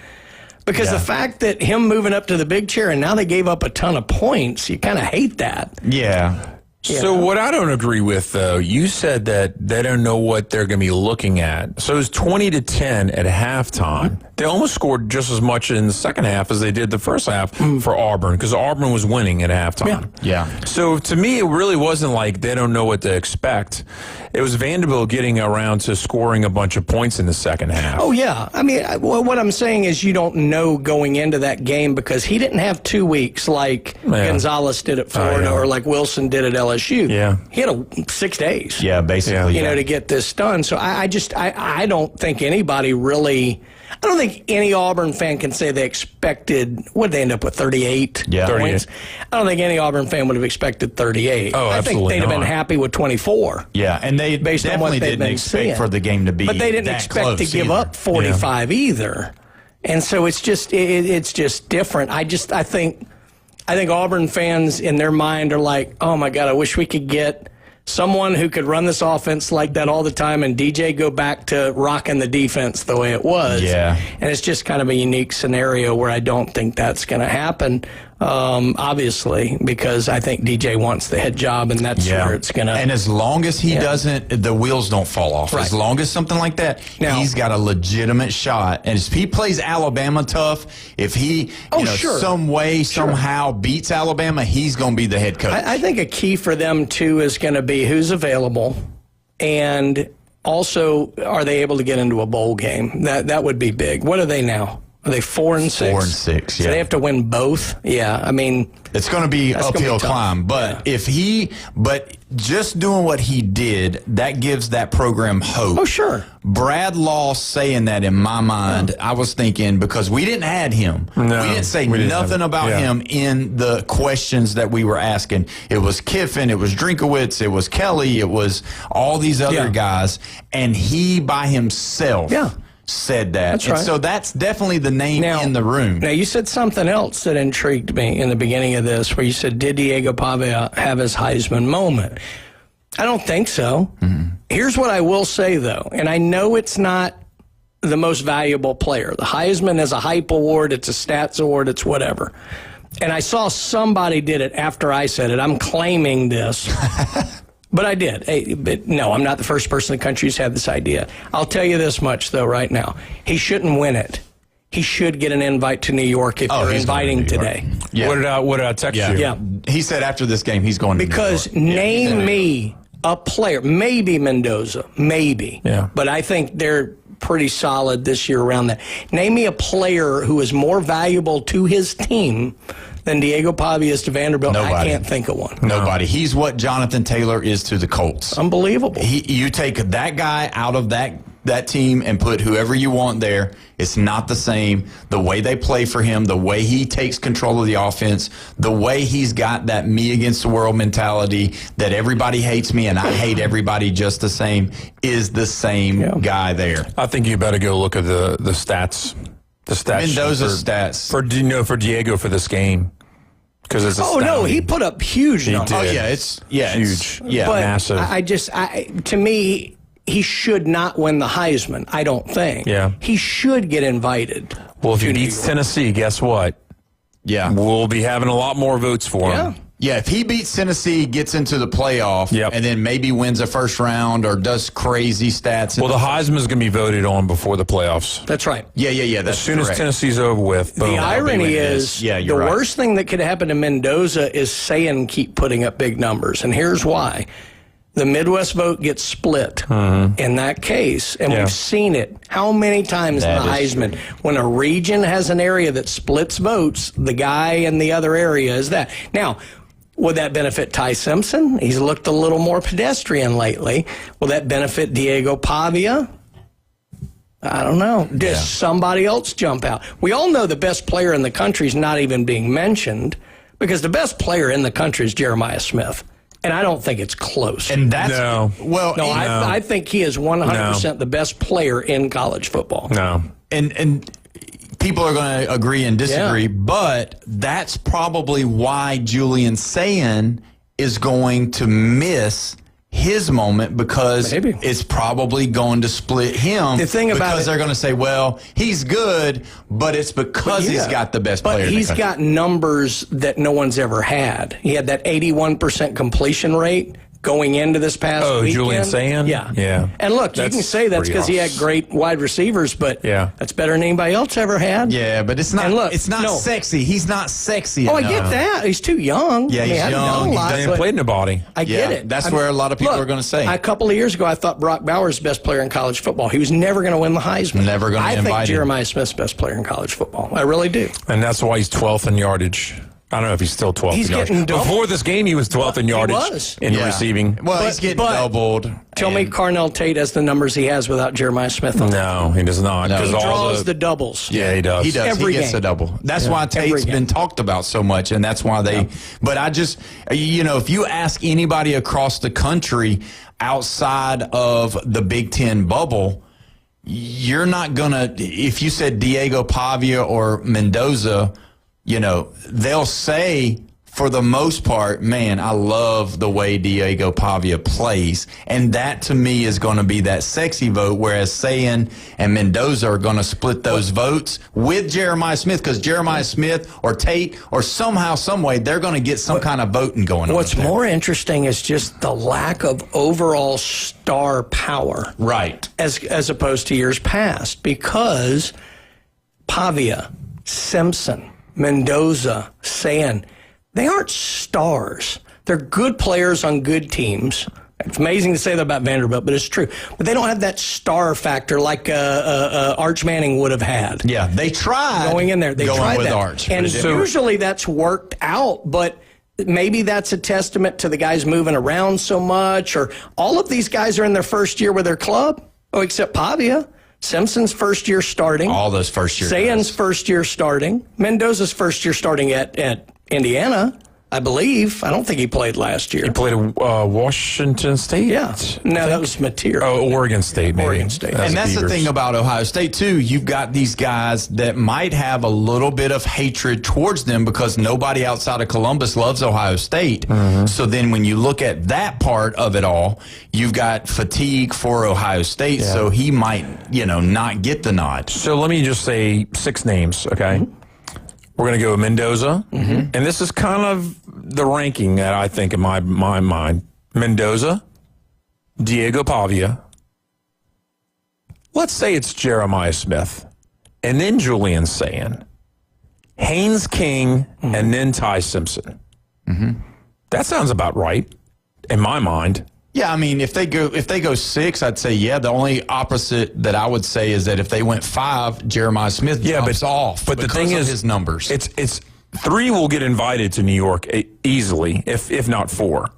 Because the fact that him moving up to the big chair and now they gave up a ton of points, you kind of hate that. Yeah. So what I don't agree with, though, you said that they don't know what they're going to be looking at. So it was 20-10 at halftime. They almost scored just as much in the second half as they did the first half for Auburn because Auburn was winning at halftime. Yeah. So to me, it really wasn't like they don't know what to expect. It was Vanderbilt getting around to scoring a bunch of points in the second half. Oh, yeah. I mean, what I'm saying is you don't know going into that game because he didn't have 2 weeks like Gonzalez did at Florida or like Wilson did at LSU. Yeah. He had 6 days. Yeah, basically. You know, to get this done. So I don't think anybody really... I don't think any Auburn fan can say they expected, what did they end up with, 38 points? I don't think any Auburn fan would have expected 38. Oh, I think they'd have been happy with 24. Yeah, and they based on definitely what they've didn't been expect seeing. for the game to be But they didn't that expect close to give either. up 45 either. And so it's just it's just different. I think Auburn fans in their mind are like, oh my God, I wish we could get someone who could run this offense like that all the time and DJ go back to rocking the defense the way it was. Yeah. And it's just kind of a unique scenario where I don't think that's going to happen, obviously, because I think DJ wants the head job and that's where it's going to. And as long as he doesn't, the wheels don't fall off. Right. As long as something like that, he's got a legitimate shot. And if he plays Alabama tough, if he, some way, somehow beats Alabama, he's going to be the head coach. I think a key for them, too, is going to be who's available and also are they able to get into a bowl game? That would be big. What are they now? Are they 4-6? 4-6, So they have to win both? Yeah, I mean... It's going to be uphill climb, but but just doing what he did, that gives that program hope. Oh, sure. Brad Law saying that in my mind, I was thinking, because we didn't add him. No, we didn't say nothing about him in the questions that we were asking. It was Kiffin, it was Drinkowitz, it was Kelly, it was all these other guys, and he by himself said that. That's right. And so that's definitely the name in the room. Now, you said something else that intrigued me in the beginning of this, where you said, did Diego Pavia have his Heisman moment? I don't think so. Mm-hmm. Here's what I will say, though, and I know it's not the most valuable player. The Heisman is a hype award. It's a stats award. It's whatever. And I saw somebody did it after I said it. I'm claiming this. But I did. Hey, but no, I'm not the first person in the country who's had this idea. I'll tell you this much, though, right now. He shouldn't win it. He should get an invite to New York if you're inviting today. Yeah. What did I text you? Yeah. He said after this game he's going to New York. Because name me a player, maybe Mendoza, maybe. Yeah. But I think they're pretty solid this year around that. Name me a player who is more valuable to his team than Diego Pavia is to Vanderbilt. Nobody. I can't think of one. Nobody. He's what Jonathan Taylor is to the Colts. Unbelievable. You take that guy out of that team and put whoever you want there. It's not the same. The way they play for him, the way he takes control of the offense, the way he's got that me against the world mentality that everybody hates me and I hate everybody just the same is the same guy there. I think you better go look at the stats. The stats. Mendoza's stats. For Diego for this game. Because it's no, he put up huge numbers. Oh, yeah, it's huge. But massive. To me, he should not win the Heisman, I don't think. Yeah. He should get invited. Well, if he beats Tennessee, guess what? Yeah. We'll be having a lot more votes for him. Yeah, if he beats Tennessee, gets into the playoff, and then maybe wins a first round or does crazy stats. Well, the Heisman is going to be voted on before the playoffs. That's right. Yeah. That's as soon correct. as Tennessee's over with. Boom. The irony is, the worst thing that could happen to Mendoza is Sayin keep putting up big numbers. And here's why. The Midwest vote gets split in that case, and we've seen it. How many times in the Heisman, when a region has an area that splits votes, the guy in the other area is that. Now, would that benefit Ty Simpson? He's looked a little more pedestrian lately. Will that benefit Diego Pavia? I don't know. Does somebody else jump out? We all know the best player in the country is not even being mentioned because the best player in the country is Jeremiah Smith. And I don't think it's close. And that's I think he is 100% the best player in college football. No. And people are going to agree and disagree, but that's probably why Julian Sayin is going to miss his moment because it's probably going to split him. The thing about because they're going to say, well, he's good, but it's because he's got the best player. But he's got numbers that no one's ever had. He had that 81% completion rate going into this past weekend. Julian Sayin? Yeah. And look, you can say that's because he had great wide receivers, but that's better than anybody else ever had. Yeah, but it's not. And look, it's not sexy. He's not sexy. Oh, enough. I get that. He's too young. Yeah, he's young. He hasn't played nobody. I get it. That's where a lot of people look, are going to say. A couple of years ago, I thought Brock Bowers the best player in college football. He was never going to win the Heisman. Never going to invite him. I think Jeremiah Smith's best player in college football. I really do. And that's why he's 12th in yardage. I don't know if he's still 12th in yardage. Before this game, he was 12th in yardage in receiving. Well, he's getting doubled. Tell me Carnell Tate has the numbers he has without Jeremiah Smith on No, he does not. He draws the doubles. Yeah, he does. He does. Every he gets game. a double. That's why Tate's been talked about so much, and that's why they. But I just, if you ask anybody across the country outside of the Big Ten bubble, you're not going to, if you said Diego Pavia or Mendoza, they'll say for the most part, man, I love the way Diego Pavia plays. And that to me is going to be that sexy vote, whereas Sayin and Mendoza are going to split those votes with Jeremiah Smith because Jeremiah Smith or Tate or somehow, some way, they're going to get some kind of voting going on. What's more interesting is just the lack of overall star power. Right. As opposed to years past because Pavia, Simpson, Mendoza, Sayin, they aren't stars. They're good players on good teams. It's amazing to say that about Vanderbilt, but it's true. But they don't have that star factor like Arch Manning would have had. Yeah, they tried going in there. They tried with that. Arch, and usually that's worked out, but maybe that's a testament to the guys moving around so much, or all of these guys are in their first year with their club. Oh, except Pavia. Simpson's first year starting. All those first year Sayin's first year starting. Mendoza's first year starting at Indiana, I believe. I don't think he played last year. He played at Washington State? Yeah. No, that was Mateer. Oh, Oregon State, maybe. Oregon State. And that's the thing about Ohio State, too. You've got these guys that might have a little bit of hatred towards them because nobody outside of Columbus loves Ohio State. Mm-hmm. So then when you look at that part of it all, you've got fatigue for Ohio State, so he might, not get the nod. So let me just say 6 names, okay? Mm-hmm. We're going to go with Mendoza. Mm-hmm. And this is kind of the ranking that I think in my mind. Mendoza, Diego Pavia. Let's say it's Jeremiah Smith. And then Julian Sayin. Haynes King, and then Ty Simpson. Mm-hmm. That sounds about right in my mind. Yeah, I mean, if they go 6, I'd say yeah. The only opposite that I would say is that if they went 5, Jeremiah Smith drops off. But the thing is, his numbers. It's 3 will get invited to New York easily, if not 4.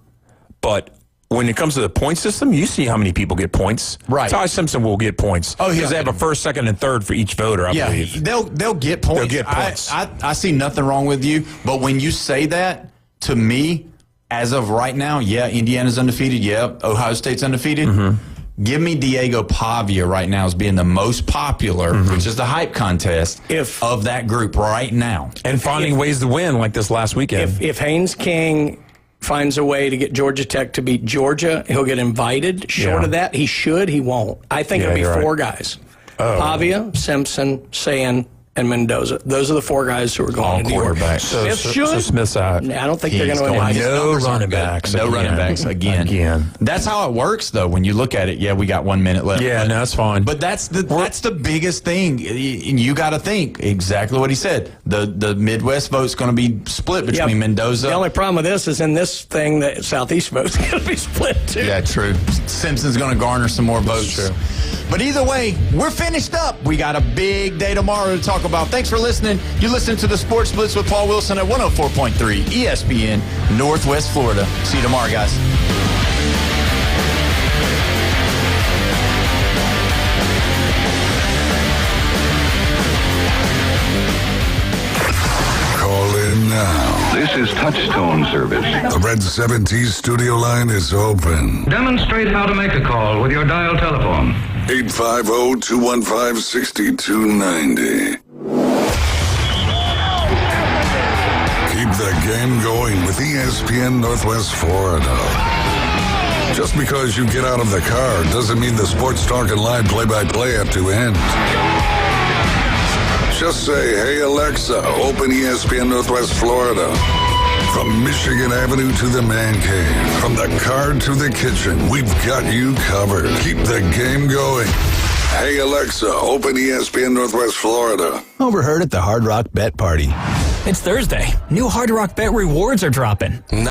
But when it comes to the point system, you see how many people get points. Right. Ty Simpson will get points. Oh, because they have a first, second, and third for each voter, I believe. They'll get points. They'll get points. I see nothing wrong with you, but when you say that, to me, as of right now, yeah, Indiana's undefeated. Yeah, Ohio State's undefeated. Mm-hmm. Give me Diego Pavia right now as being the most popular, which is the hype contest of that group right now. And finding ways to win like this last weekend. If Haynes King finds a way to get Georgia Tech to beat Georgia, he'll get invited. Short of that, he should, he won't. I think it'll be 4 guys. Pavia, Simpson, Sand, and Mendoza. Those are the 4 guys who are going to New York. So Smith's out. I don't think they're going to invite him. No running backs. No running backs again. That's how it works, though. When you look at it, yeah, we got 1 minute left. Yeah, no, that's fine. But that's the biggest thing. You got to think exactly what he said. The Midwest vote's going to be split between Mendoza. The only problem with this is in this thing that Southeast vote's going to be split too. Yeah, true. Simpson's going to garner some more votes. True. But either way, we're finished up. We got a big day tomorrow to talk about. Thanks for listening. You listen to the Sports Blitz with Paul Wilson at 104.3 ESPN, Northwest Florida. See you tomorrow, guys. Call in now. This is Touchstone service. The Red 70s studio line is open. Demonstrate how to make a call with your dial telephone. 850-215-6290. Keep the game going with ESPN Northwest Florida. Just because you get out of the car doesn't mean the Sports Talk and Live play-by-play have to end. Just say, hey, Alexa, open ESPN Northwest Florida. From Michigan Avenue to the man cave, from the car to the kitchen, we've got you covered. Keep the game going. Hey, Alexa, open ESPN Northwest Florida. Overheard at the Hard Rock Bet Party. It's Thursday. New Hard Rock Bet rewards are dropping.